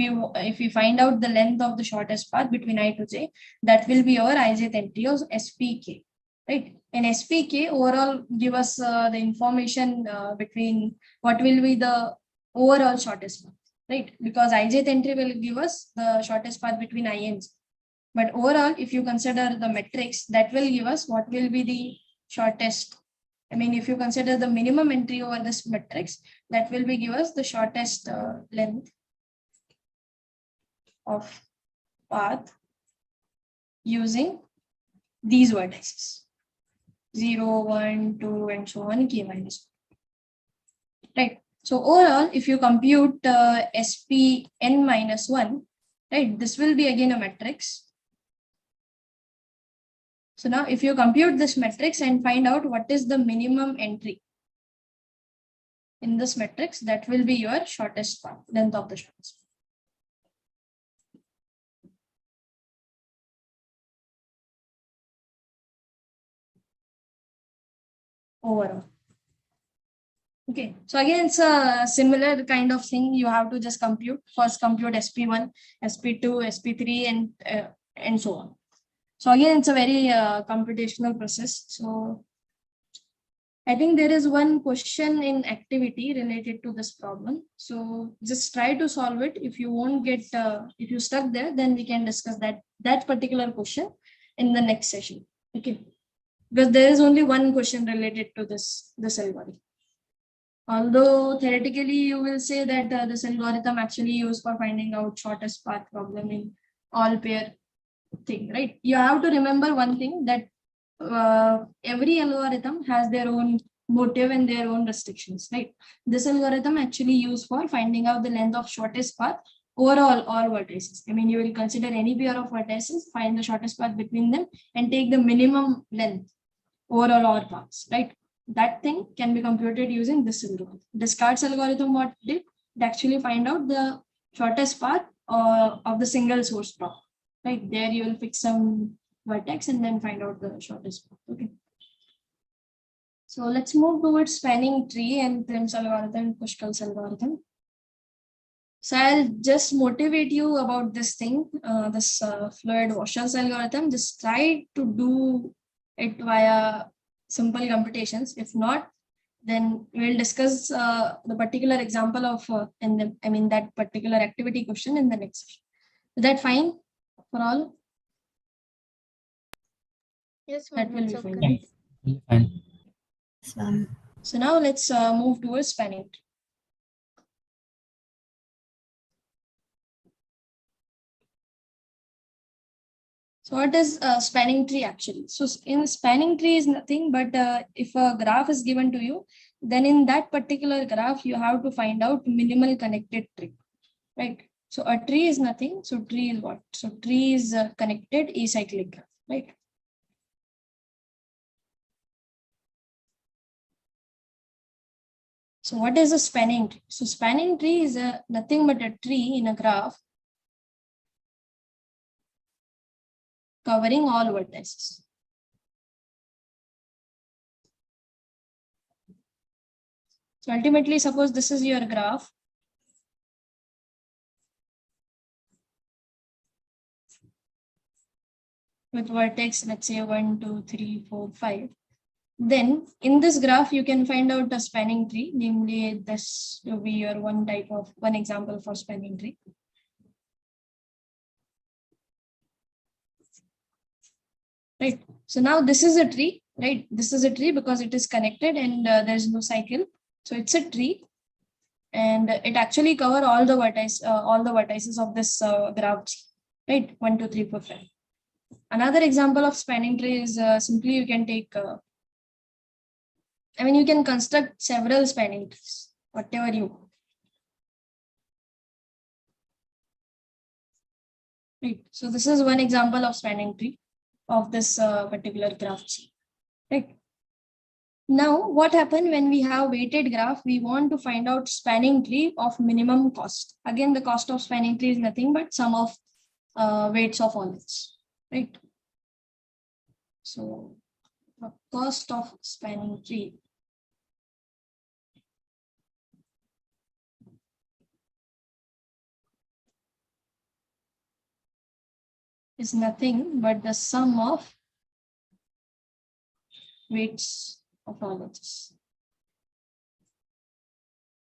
we find out the length of the shortest path between I to j, that will be our ijth entry of SPK. Right? And SPK overall give us the information between what will be the overall shortest path. Right? Because ijth entry will give us the shortest path between I and j. But overall, if you consider the matrix, that will give us what will be the shortest. I mean, if you consider the minimum entry over this matrix, that will be give us the shortest length of path using these vertices. 0, 1, 2, and so on, k minus 1. Right. So overall, if you compute SPN minus 1, right, this will be again a matrix. So now if you compute this matrix and find out what is the minimum entry in this matrix, that will be your shortest path, length of the shortest path. Overall. Okay, so again, it's a similar kind of thing. You have to just compute. First compute SP1, SP2, SP3, and so on. So again, it's a very computational process. So I think there is one question in activity related to this problem. So just try to solve it. If you won't get, if you stuck there, then we can discuss that particular question in the next session. Okay, because there is only one question related to this algorithm. Although theoretically you will say that this algorithm actually used for finding out shortest path problem in all pair thing, right? You have to remember one thing, that every algorithm has their own motive and their own restrictions, right? This algorithm actually used for finding out the length of shortest path overall all vertices. I mean, you will consider any pair of vertices, find the shortest path between them, and take the minimum length overall all paths, right? That thing can be computed using this algorithm. Descartes' algorithm, what did? It actually find out the shortest path of the single source problem. Right, there you will fix some vertex and then find out the shortest path. Okay. So let's move towards spanning tree and Prim's algorithm, Pushkal's algorithm. So I'll just motivate you about this thing, this Floyd-Warshall's algorithm. Just try to do it via simple computations. If not, then we'll discuss the particular example of that particular activity question in the next session. Is that fine for all? Yes, That ma'am. will It's be okay. fine. Fine. So now let's move towards spanning tree. So what is a spanning tree actually? So in spanning tree is nothing but if a graph is given to you, then in that particular graph, you have to find out minimal connected tree, right? So a tree is nothing. So tree is what? So tree is connected acyclic graph, right? So what is a spanning tree? So spanning tree is nothing but a tree in a graph covering all vertices. So ultimately, suppose this is your graph. With vertex, let's say 1, 2, 3, 4, 5. Then in this graph, you can find out a spanning tree, namely this will be your one example for spanning tree. Right. So now this is a tree, right? This is a tree because it is connected and there's no cycle. So it's a tree, and it actually cover all the vertices of this graph, right? 1, 2, 3, 4, 5. Another example of spanning tree is simply you can take. You can construct several spanning trees, whatever you want. Right. So this is one example of spanning tree of this particular graph C. Right. Now, what happens when we have weighted graph? We want to find out spanning tree of minimum cost. Again, the cost of spanning tree is nothing but sum of weights of all this. Right. So the cost of spanning tree is nothing but the sum of weights of all of this.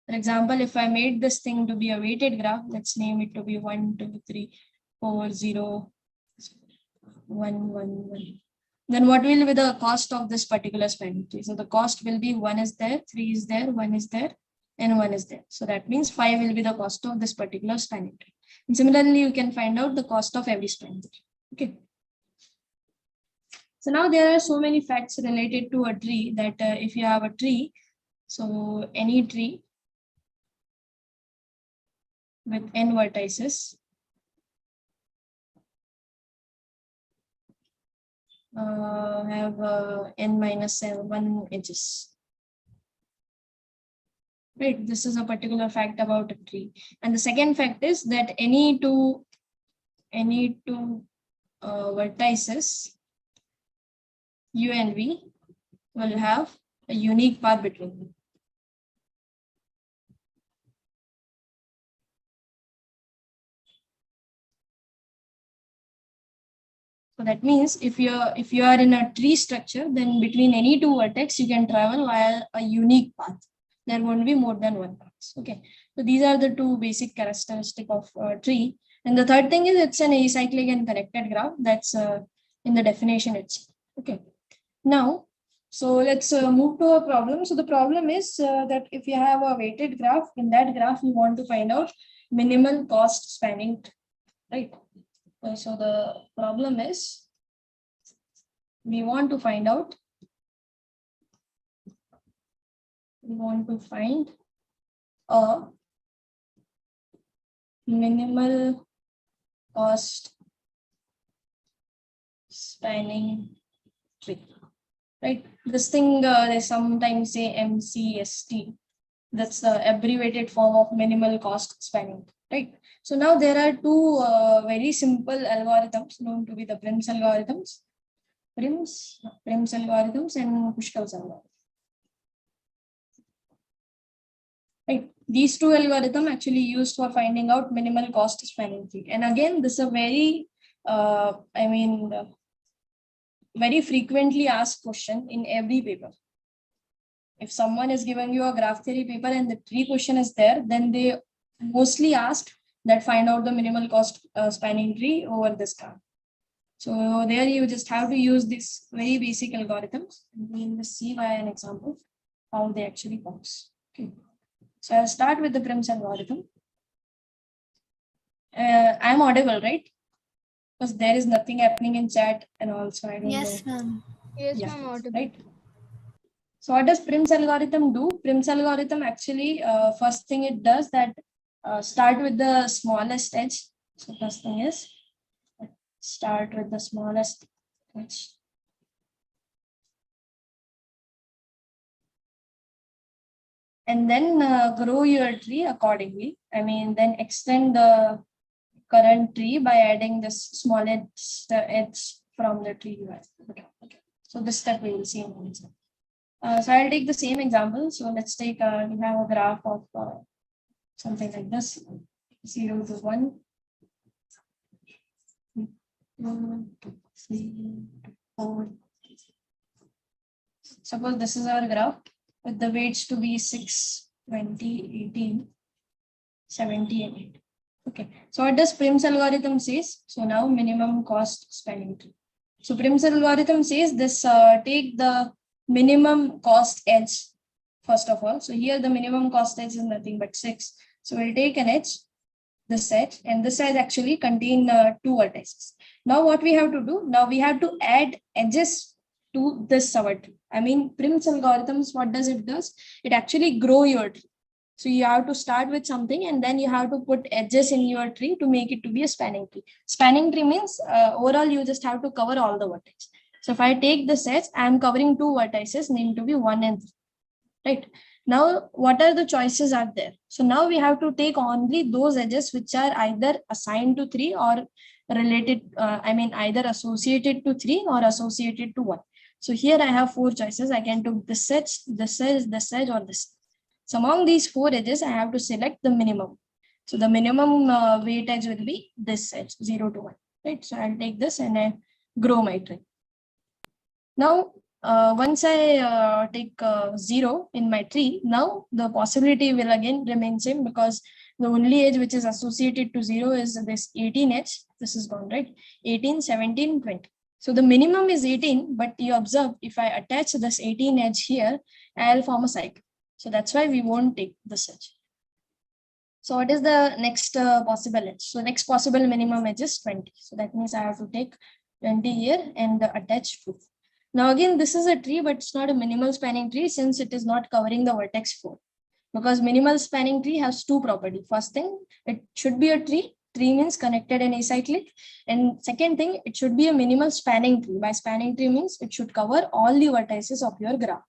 For example, if I made this thing to be a weighted graph, let's name it to be 1, 2, 3, 4, 0, 1, 1, 1. Then what will be the cost of this particular spanning tree? So the cost will be 1 is there, 3 is there, 1 is there, and 1 is there. So that means 5 will be the cost of this particular spanning tree. And similarly, you can find out the cost of every spanning tree. Okay. So now there are so many facts related to a tree that if you have a tree, so any tree with n vertices have n minus 1 edges. Right, this is a particular fact about a tree. And the second fact is that any two vertices u and v will have a unique path between them. So that means if you are in a tree structure, then between any two vertex you can travel via a unique path. There won't be more than one path. Okay, so these are the two basic characteristics of a tree. And the third thing is it's an acyclic and connected graph. That's in the definition itself. Okay, now so let's move to a problem. So the problem is that if you have a weighted graph, in that graph you want to find out minimal cost spanning, right? So the problem is we want to find a minimal cost spanning tree, right? This thing they sometimes say MCST. That's the abbreviated form of minimal cost spanning, right? So now there are two very simple algorithms known to be the Prim's algorithms, Prim's algorithms and Pushkal's algorithm. Right. These two algorithms actually used for finding out minimal cost spanning tree. And again, this is a very, very frequently asked question in every paper. If someone is giving you a graph theory paper and the tree question is there, then they mostly ask that find out the minimal cost spanning tree over this graph. So there you just have to use this very basic algorithms. We'll see by an example how they actually works. Okay. So I'll start with the Prim's algorithm. I'm audible, right? Because there is nothing happening in chat and also I don't Yes, know. ma'am. Yes, Yeah, ma'am, audible. right. So what does Prim's algorithm do? Prim's algorithm actually, first thing it does that start with the smallest edge. So first thing is start with the smallest edge. And then grow your tree accordingly. I mean, then extend the current tree by adding this smallest edge from the tree. Okay. So this step we will see in one example. So I'll take the same example. So let's take, we have a graph of something like this, 0 to 1, 2, 3, 4. Suppose this is our graph with the weights to be 6, 20, 18, 70, and 8. Okay, so what does Prim's algorithm says? So now minimum cost spanning tree. So Prim's algorithm says this, take the minimum cost edge first of all. So here the minimum cost edge is nothing but 6. So we'll take an edge, this edge, and this edge actually contain 2 vertices. Now what we have to do? Now we have to add edges to this our tree. I mean, Prim's algorithms, what does it does? It actually grow your tree. So you have to start with something and then you have to put edges in your tree to make it to be a spanning tree. Spanning tree means overall you just have to cover all the vertices. So if I take this edge, I am covering 2 vertices named to be 1 and 3. Right. Now, what are the choices are there? So now we have to take only those edges which are either assigned to 3 or related, I mean, either associated to 3 or associated to 1. So here I have 4 choices. I can take this edge, this edge, this edge, or this. So among these 4 edges, I have to select the minimum. So the minimum weight edge will be this edge, 0 to 1. Right. So I'll take this and I grow my tree. Now, once I take 0 in my tree, now the possibility will again remain same because the only edge which is associated to 0 is this 18 edge. This is gone, right? 18, 17, 20. So the minimum is 18, but you observe if I attach this 18 edge here, I'll form a cycle. So that's why we won't take this edge. So what is the next possible edge? So next possible minimum edge is 20. So that means I have to take 20 here and attach 2. Now again, this is a tree, but it's not a minimal spanning tree since it is not covering the vertex 4. Because minimal spanning tree has 2 properties. First thing, it should be a tree. Tree means connected and acyclic. And second thing, it should be a minimal spanning tree. By spanning tree means it should cover all the vertices of your graph.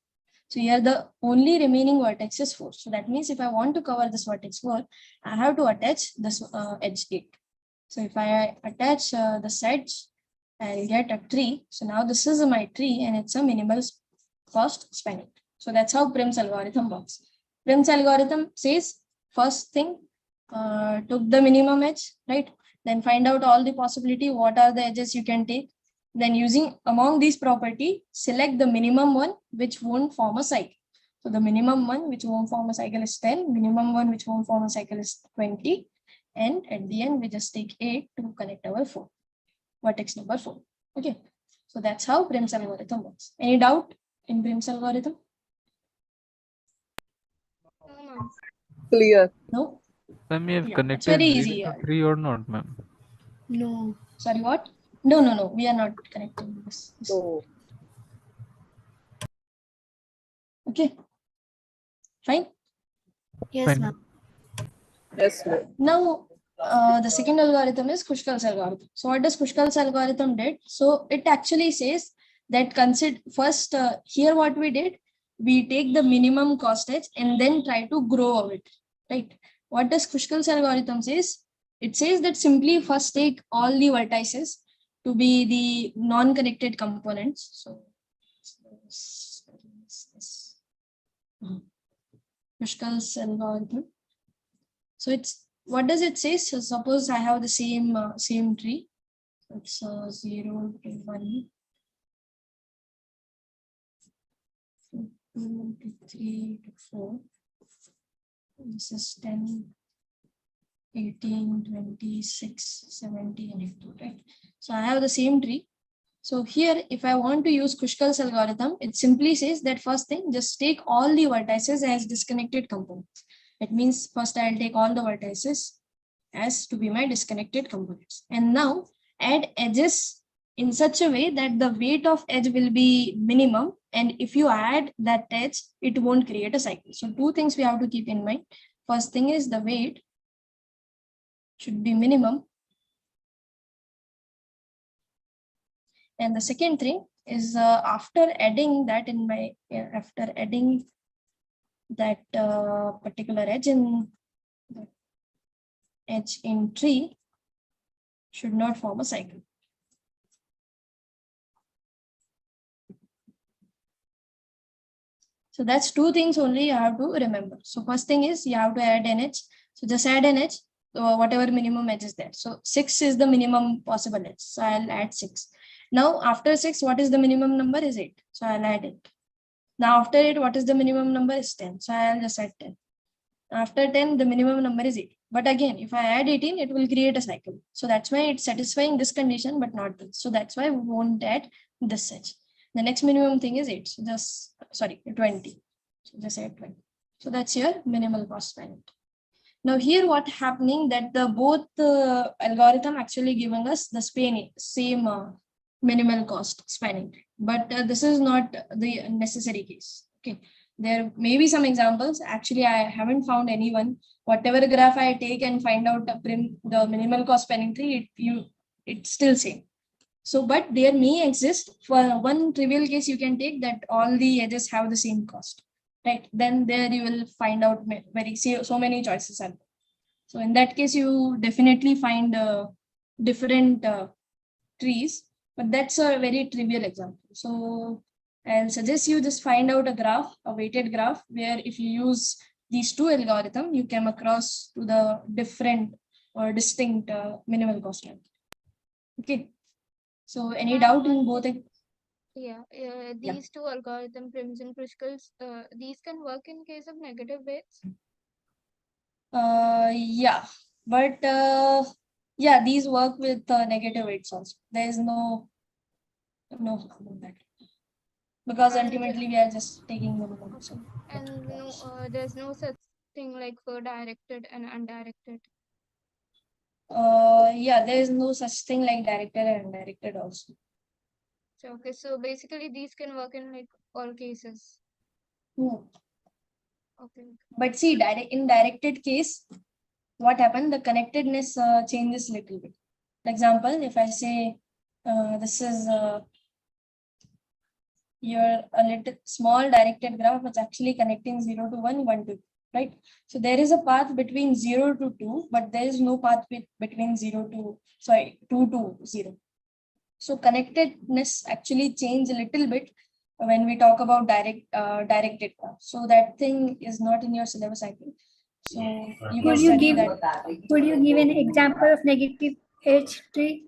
So here the only remaining vertex is 4. So that means if I want to cover this vertex 4, I have to attach this edge 8. So if I attach this edge, I'll get a tree. So now this is my tree and it's a minimal cost spanning. So that's how Prim's algorithm works. Prim's algorithm says first thing, took the minimum edge, right? Then find out all the possibility, what are the edges you can take. Then using among these property, select the minimum one which won't form a cycle. So the minimum one which won't form a cycle is 10, minimum one which won't form a cycle is 20. And at the end, we just take 8 to connect our 4. Vertex number 4. Okay, so that's how Prim's algorithm works. Any doubt in Prim's algorithm? Clear. No. Ma'am, you have Yeah, it's connected very 0 easy. to 3 or not, ma'am? No. Sorry, what? No. We are not connecting this. Oh. Okay. Fine. Yes, ma'am. Yes, ma'am. Now, the second algorithm is Kushkal's algorithm. So what does Kushkal's algorithm did? So it actually says that consider first here what we did, we take the minimum cost edge and then try to grow it, right? What does Kushkal's algorithm says? It says that simply first take all the vertices to be the non-connected components. So Kushkal's algorithm. So it's, what does it say? So suppose I have the same tree. It's 0 to 1, 2 to 3 to 4. This is 10, 18, 26, 70, and 82, right? So I have the same tree. So here, if I want to use Kruskal algorithm, it simply says that first thing, just take all the vertices as disconnected components. It means first I'll take all the vertices as to be my disconnected components. And now add edges in such a way that the weight of edge will be minimum. And if you add that edge, it won't create a cycle. So two things we have to keep in mind. First thing is the weight should be minimum. And the second thing is after adding that particular edge in tree should not form a cycle. So that's two things only you have to remember. So first thing is you have to add an edge. So just add an edge, whatever minimum edge is there. So 6 is the minimum possible edge. So I'll add 6. Now after 6, what is the minimum number is 8. So I'll add it. Now after 8, what is the minimum number is 10. So I'll just add 10. After 10, the minimum number is 8. But again, if I add 18, it will create a cycle. So that's why it's satisfying this condition, but not this. So that's why we won't add this edge. The next minimum thing is 8. So just, sorry, 20. So just add 20. So that's your minimal cost spanning. Now here what happening that the both algorithm actually giving us the same minimal cost spanning tree. But this is not the necessary case. Okay, there may be some examples. Actually, I haven't found anyone. Whatever graph I take and find out the minimal cost spanning tree, it's still same. So, but there may exist for one trivial case you can take that all the edges have the same cost, right? Then there you will find out so many choices are there. So in that case, you definitely find different trees, but that's a very trivial example. So I'll suggest you just find out a weighted graph where if you use these two algorithms, you come across to the different or distinct minimal cost range. Okay. So any doubt in both? These two algorithm prims and Kruskal's, these can work in case of negative weights. Yeah, but yeah, these work with negative weights also. There is no harm in that, because ultimately we are just taking the minimum. So. And no, there's no such thing like for directed and undirected. Yeah, there is no such thing like directed and undirected also. So okay, so basically these can work in like all cases. Okay. But see, in directed case, what happened? The connectedness changes little bit. For example, if I say this is a little small directed graph, it's actually connecting 0 to 1, 1 to 2, right? So there is a path between 0 to 2, but there is no path between 2 to 0. So connectedness actually change a little bit when we talk about directed graph. So that thing is not in your syllabus, I think. So you can study that. Could you give an example of negative edge tree?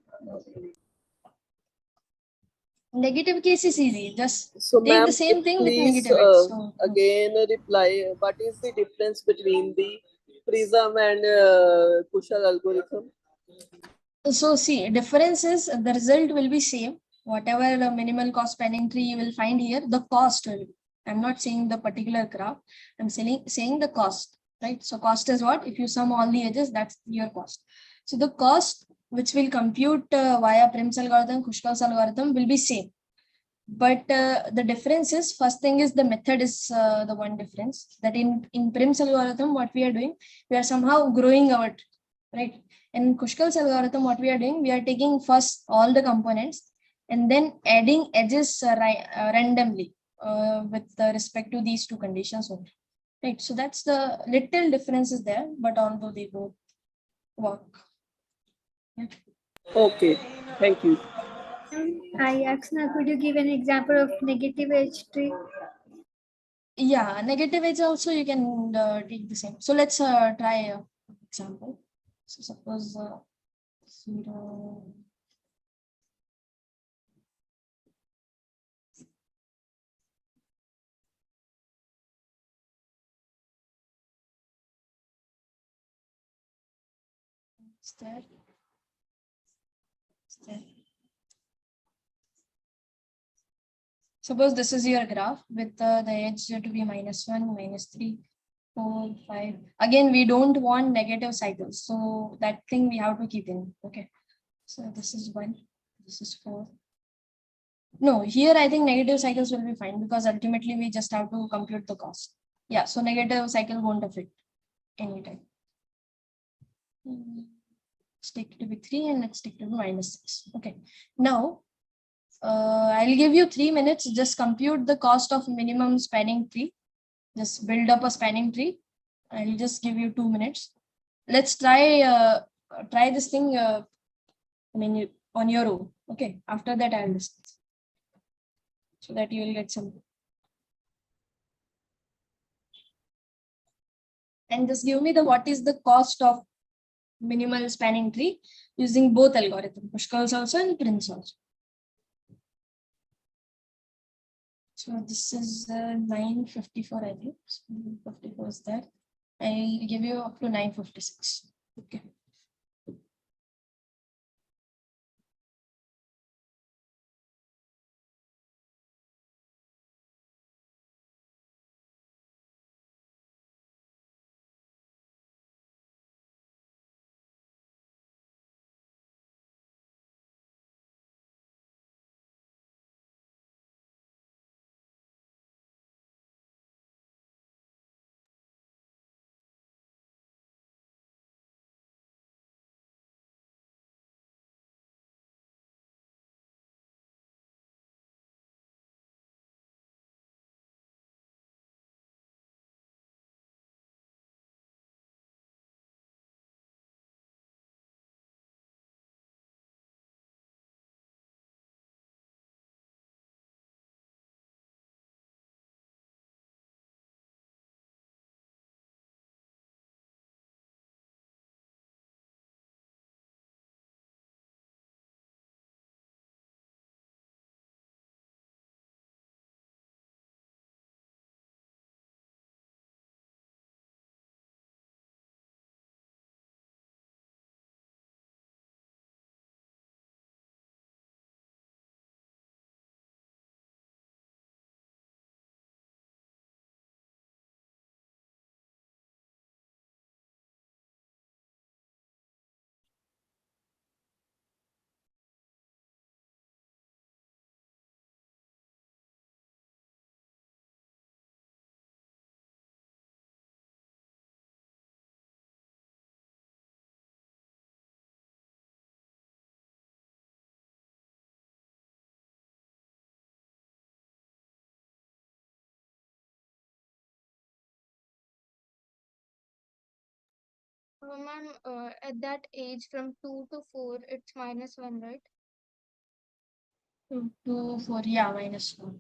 Negative case is easy. Just so take the same thing with negative edge. So, again reply, what is the difference between the prism and Kushal algorithm? So see, difference is the result will be same. Whatever the minimal cost spanning tree you will find here, the cost will be. I'm not saying the particular graph. I'm saying the cost, right? So cost is what? If you sum all the edges, that's your cost. So the cost which will compute via Prim's algorithm, Kruskal algorithm will be same. But the difference is, first thing is the method is the one difference. That in Prim's algorithm, what we are doing, we are somehow growing our tree, right? In Kruskal algorithm, what we are doing, we are taking first all the components and then adding edges randomly with respect to these two conditions only, right? So that's the little difference is there, but although they both work. Yeah. Okay, thank you. Hi, Aksana, could you give an example of negative edge tree? Yeah, negative edge also you can take the same. So let's try an example. So suppose 0. It's there. It's there. Suppose this is your graph with the edge to be -1, -3, 4, 5. Again, we don't want negative cycles. So that thing we have to keep in. Okay. So this is 1. This is 4. No, here I think negative cycles will be fine because ultimately we just have to compute the cost. Yeah, so negative cycle won't affect anytime. Let's take it to be 3 and let's take it to be -6. Okay. Now, I'll give you 3 minutes. Just compute the cost of minimum spanning tree. Just build up a spanning tree. I'll just give you 2 minutes. Let's try this thing. On your own. Okay. After that, I'll discuss so that you will get some. And just give me what is the cost of minimal spanning tree using both algorithms, Pushkal's also and Prince also. So this is 954, I think. So 954 is there. I'll give you up to 956. Okay. Ma'am, at that age from 2 to 4, it's -1, right? 2 to 4, yeah, -1.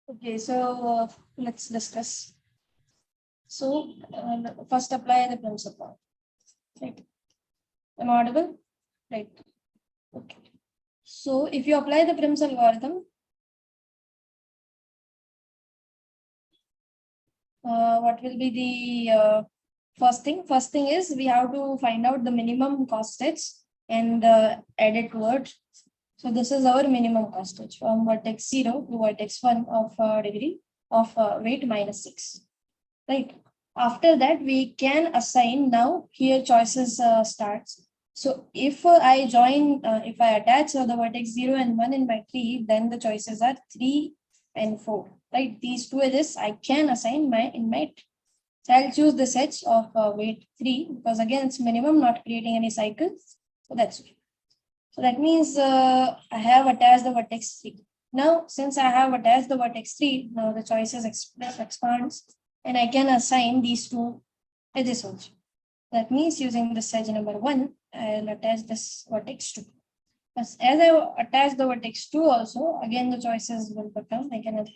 Okay, so let's discuss. So first apply the principle. Right. Am I audible? Right. Okay. So if you apply the Prim's algorithm, what will be the First thing is we have to find out the minimum cost edge and add it towards. So this is our minimum cost edge from vertex 0 to vertex 1 of degree of weight -6, right? After that, we can assign. Now here choices starts. So if I join, if I attach the vertex 0 and 1 in my tree, then the choices are 3 and 4, right? These two edges I can assign in my tree. So I'll choose this edge of weight 3 because again it's minimum, not creating any cycles. So that's it. So that means I have attached the vertex 3. Now, since I have attached the vertex 3, now the choices expands and I can assign these two edges also. That means using this edge number 1, I'll attach this vertex 2. As I attach the vertex 2 also, again the choices will become, I can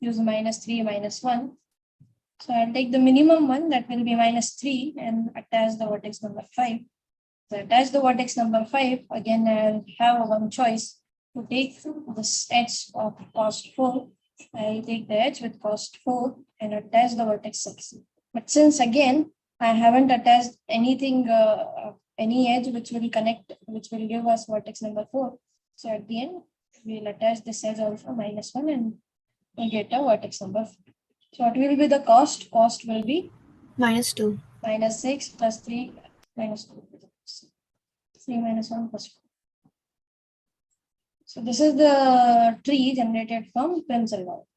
use -3, -1. So I'll take the minimum one, that will be -3, and attach the vertex number 5. So attach the vertex number 5, again I'll have one choice to take this edge of cost 4. I'll take the edge with cost 4 and attach the vertex 6. But since again I haven't attached anything, any edge which will connect, which will give us vertex number 4. So at the end, we'll attach this edge also -1 and we'll get a vertex number 4. So what will be the cost? Cost will be -2. -6 plus 3 -2. 3 -1 plus 4. So this is the tree generated from Prim's algorithm.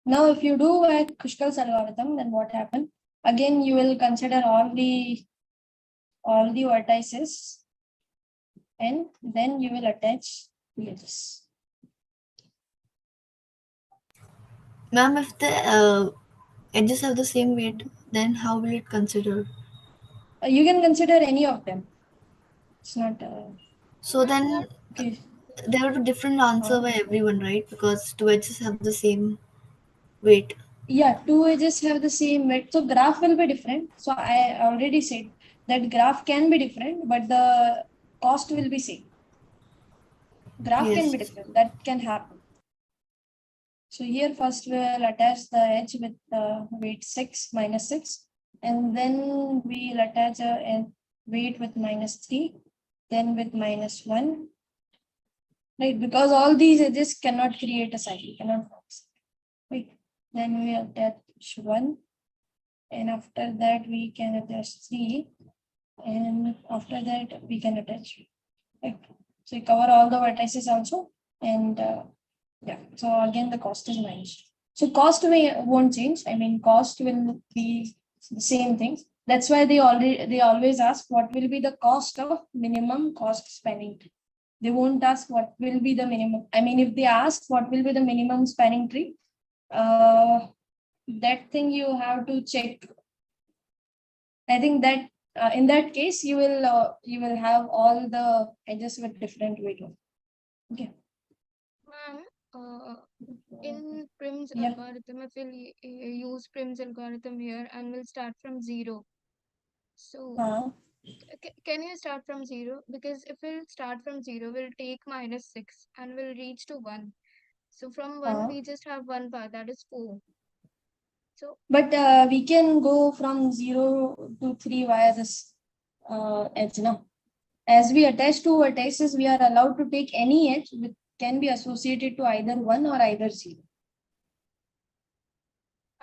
Now, if you do a Kruskal algorithm, then what happened? Again, you will consider all the vertices, and then you will attach the edges. Ma'am, if the edges have the same weight, then how will it consider? You can consider any of them. It's not. So then Okay. there will be different answer by everyone, right? Because two edges have the same weight. Yeah, two edges have the same weight. So graph will be different. So I already said that graph can be different, but the cost will be same. Graph can be different. That can happen. So here first we'll attach the edge with weight 6 -6, and then we'll attach a weight with -3, then with -1. Right, because all these edges cannot create a cycle, cannot work. Right. Then we attach 1, and after that we can attach 3, and after that we can attach. Right. So we cover all the vertices also, and yeah. So again, the cost is managed. So cost won't change. I mean, cost will be the same things. That's why they always ask what will be the cost of minimum cost spanning tree. They won't ask what will be the minimum. I mean, if they ask what will be the minimum spanning tree, that thing you have to check. I think that in that case you will have all the edges with different weight. Okay. Ma'am, in Prim's algorithm, if we'll use Prim's algorithm here and we'll start from 0. So can you start from 0? Because if we'll start from 0, we'll take -6 and we'll reach to 1. So from 1, we just have one path, that is 4. So, but we can go from 0 to 3 via this edge now. As we attach two vertices, we are allowed to take any edge which can be associated to either 1 or either 0.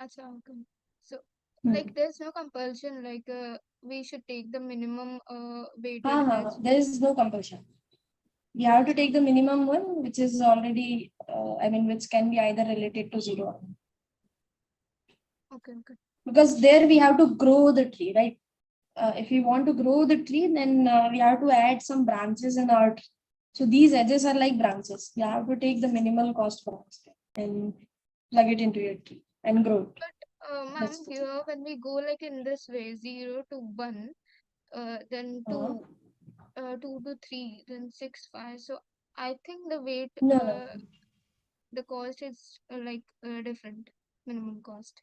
okay. So, like, there's no compulsion, like, we should take the minimum weighted edge. There is no compulsion. We have to take the minimum one, which is already, which can be either related to 0. Okay. Because there we have to grow the tree, right? If we want to grow the tree, then we have to add some branches in our tree. So these edges are like branches. You have to take the minimal cost branch and plug it into your tree and grow it. But ma'am, here when we go like in this way, 0 to 1, then 2 to 3, then 6, 5. So I think the weight, the cost is different, minimum cost.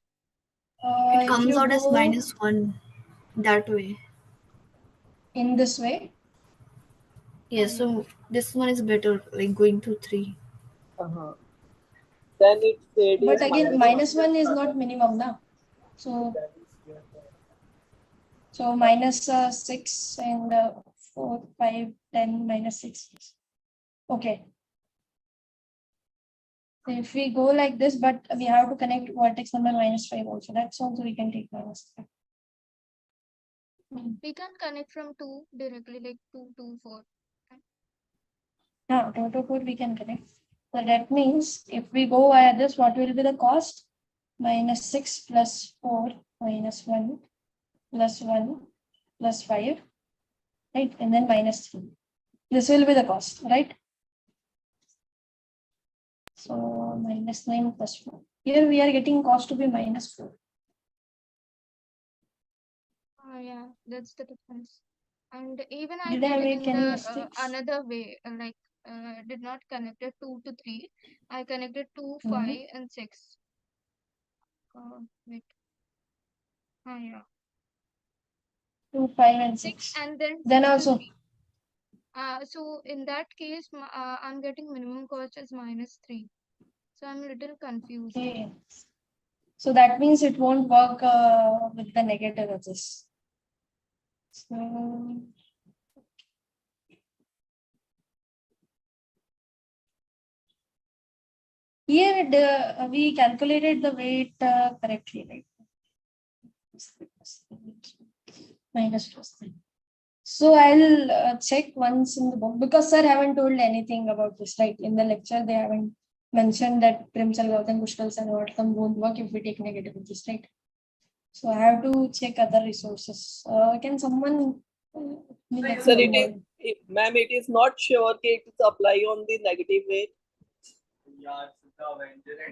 It comes out as -1 that way. In this way? Yes, so this one is better, like going to 3. Then it's said. But again, -1 is not minimum now. So So minus 6 and 4, 5, 10, minus 6. Okay. So if we go like this, but we have to connect vertex number -5 also. That's also we can take -5. We can connect from 2 directly, like 2 to 4. Yeah, 2 to 4 we can connect. So that means if we go via this, what will be the cost? -6 plus 4 minus 1 plus 1 plus 5, right? And then -3. This will be the cost, right? So -9 plus 4. Here we are getting cost to be -4. Yeah, that's the difference. And even I Did I did make in any the mistakes? another way, like did not connect it 2 to 3. I connected 2, Mhm. 5, and 6. Wait. Yeah. 2, 5, and 6. And then 6 Then to also. 3. So in that case, I'm getting minimum cost as -3. So I'm a little confused. Okay. So that means it won't work with the negative edges. So here we calculated the weight correctly, right? -3. So I'll check once in the book because sir haven't told anything about this, right? In the lecture, they haven't mentioned that Prim's algorithm, Bushkell's algorithm won't work if we take negative edges, right? So I have to check other resources. Can someone? Sir, ma'am, it is not sure that it is apply on the negative weight.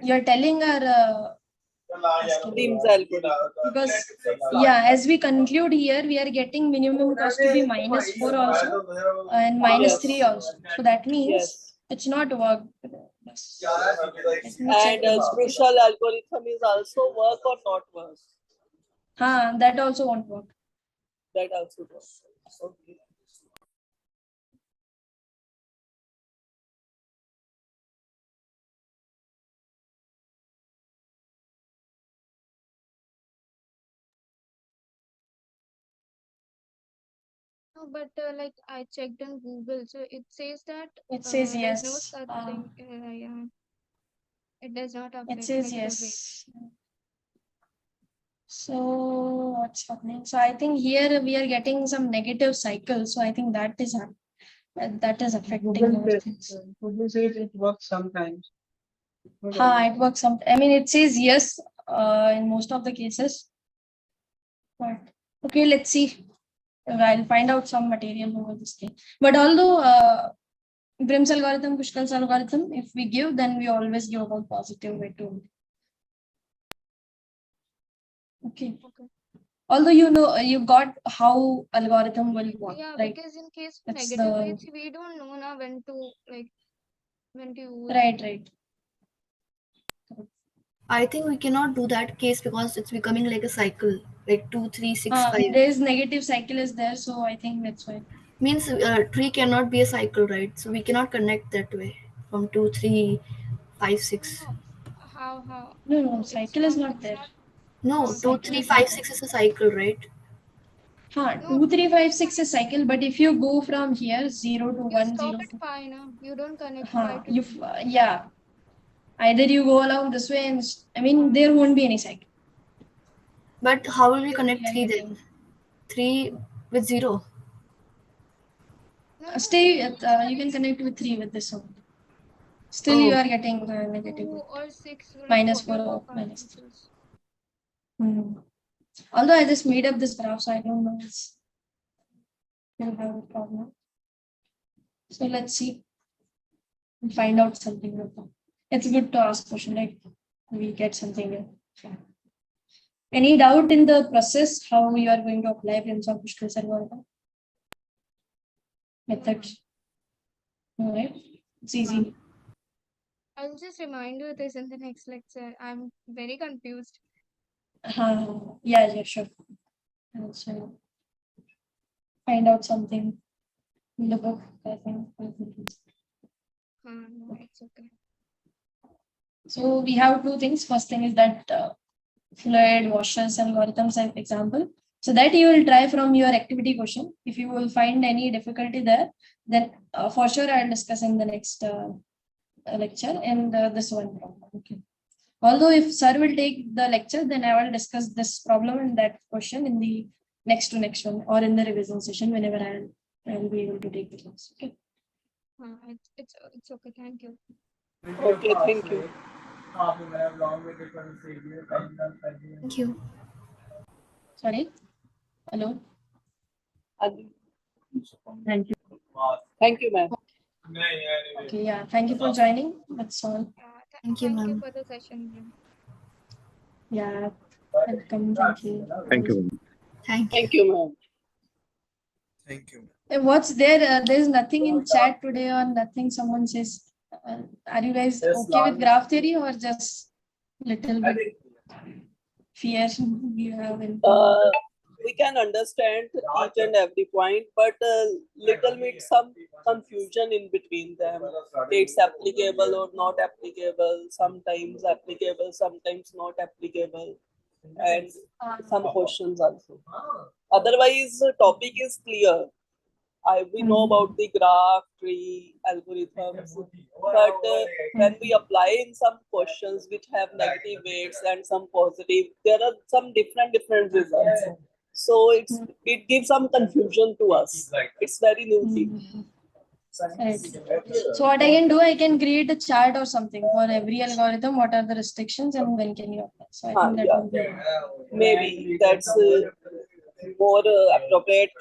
You're telling our Prim's algorithm. because yeah, as we conclude here, we are getting minimum cost to be -4 also and -3 also. So that means it's not work. And Warshall algorithm is also work or not work? That also won't work. That also works. Okay. No, but like I checked on Google, so it says that It says there's no yes. such thing. Yeah, it does not It affect says negative weight. yes. So what's happening? So I think here we are getting some negative cycle. So I think that is affecting our things. Google says it works sometimes. It works some. I mean, it says yes in most of the cases. But okay, let's see. I'll find out some material over this thing. But although Prim's algorithm, Pushkal's algorithm, if we give, then we always give about positive way too. Okay. Although you got how algorithm will work, Yeah, right? because in case That's negative weights, we don't know now when to use. Right. I think we cannot do that case because it's becoming like a cycle, like 2, 3, 6, 5. There is negative cycle is there, so I think that's why. Means tree cannot be a cycle, right? So we cannot connect that way from 2, 3, 5, 6. How? No, cycle is not there. No, 2, 3, 5, 6 is a cycle, right? 2, 3, 5, 6 is cycle, but if you go from here 0 to 1, 0 Stop at 5 now. You don't connect 5 to you either you go along this way and I mean there won't be any cycle. But how will we connect 3 then? 3 with 0. Stay at you can connect with 3 with this one. Still you are getting negative. 2 or 6 -4 or -3. Although I just made up this graph, so I don't know it's will have a problem. So let's see. We'll find out something. It's good to ask question, right? We get something new. Any doubt in the process how you are going to apply Prim's or Pushkal's algorithm? Methods. All right. It's easy. I'll just remind you this in the next lecture. I'm very confused. Yeah, sure. So find out something in the book, I think. No, it's okay. So we have two things. First thing is that Floyd-Warshall's algorithms, example. So that you will try from your activity question. If you will find any difficulty there, then for sure I'll discuss in the next lecture and this one problem. Okay. Although if sir will take the lecture, then I will discuss this problem and that question in the next one or in the revision session whenever I will be able to take the class. Okay. It's okay. Thank you. Okay, thank you. Thank you. Sorry. Hello. Thank you. Thank you, ma'am. Okay. Yeah. Thank you for joining. That's all. Thank you, Thank you ma'am. for the session, ma'am. Yeah. Welcome. Thank you. Thank you. Thank you. Thank you, ma'am. Thank you. What's there? There's nothing in chat today or nothing. Someone says, are you guys okay with graph theory or just little bit fear you have in? We can understand each and every point, but little bit some confusion in between them. It's applicable or not applicable, sometimes applicable, sometimes not applicable, and some questions also. Otherwise, topic is clear. We know about the graph, tree, algorithms, but when we apply in some questions which have negative weights and some positive, there are some different results. So it gives some confusion to us. It's very new thing. Right. So what I can do, I can create a chart or something for every algorithm. What are the restrictions and when can you apply? So I think that will be maybe that's more appropriate.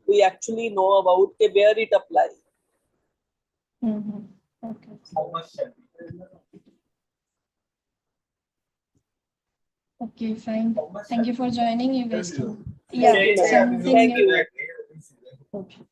We actually know about where it applies. Okay. Okay, fine. Thank you for joining. You guys can. Yeah, something. Thank you. Okay.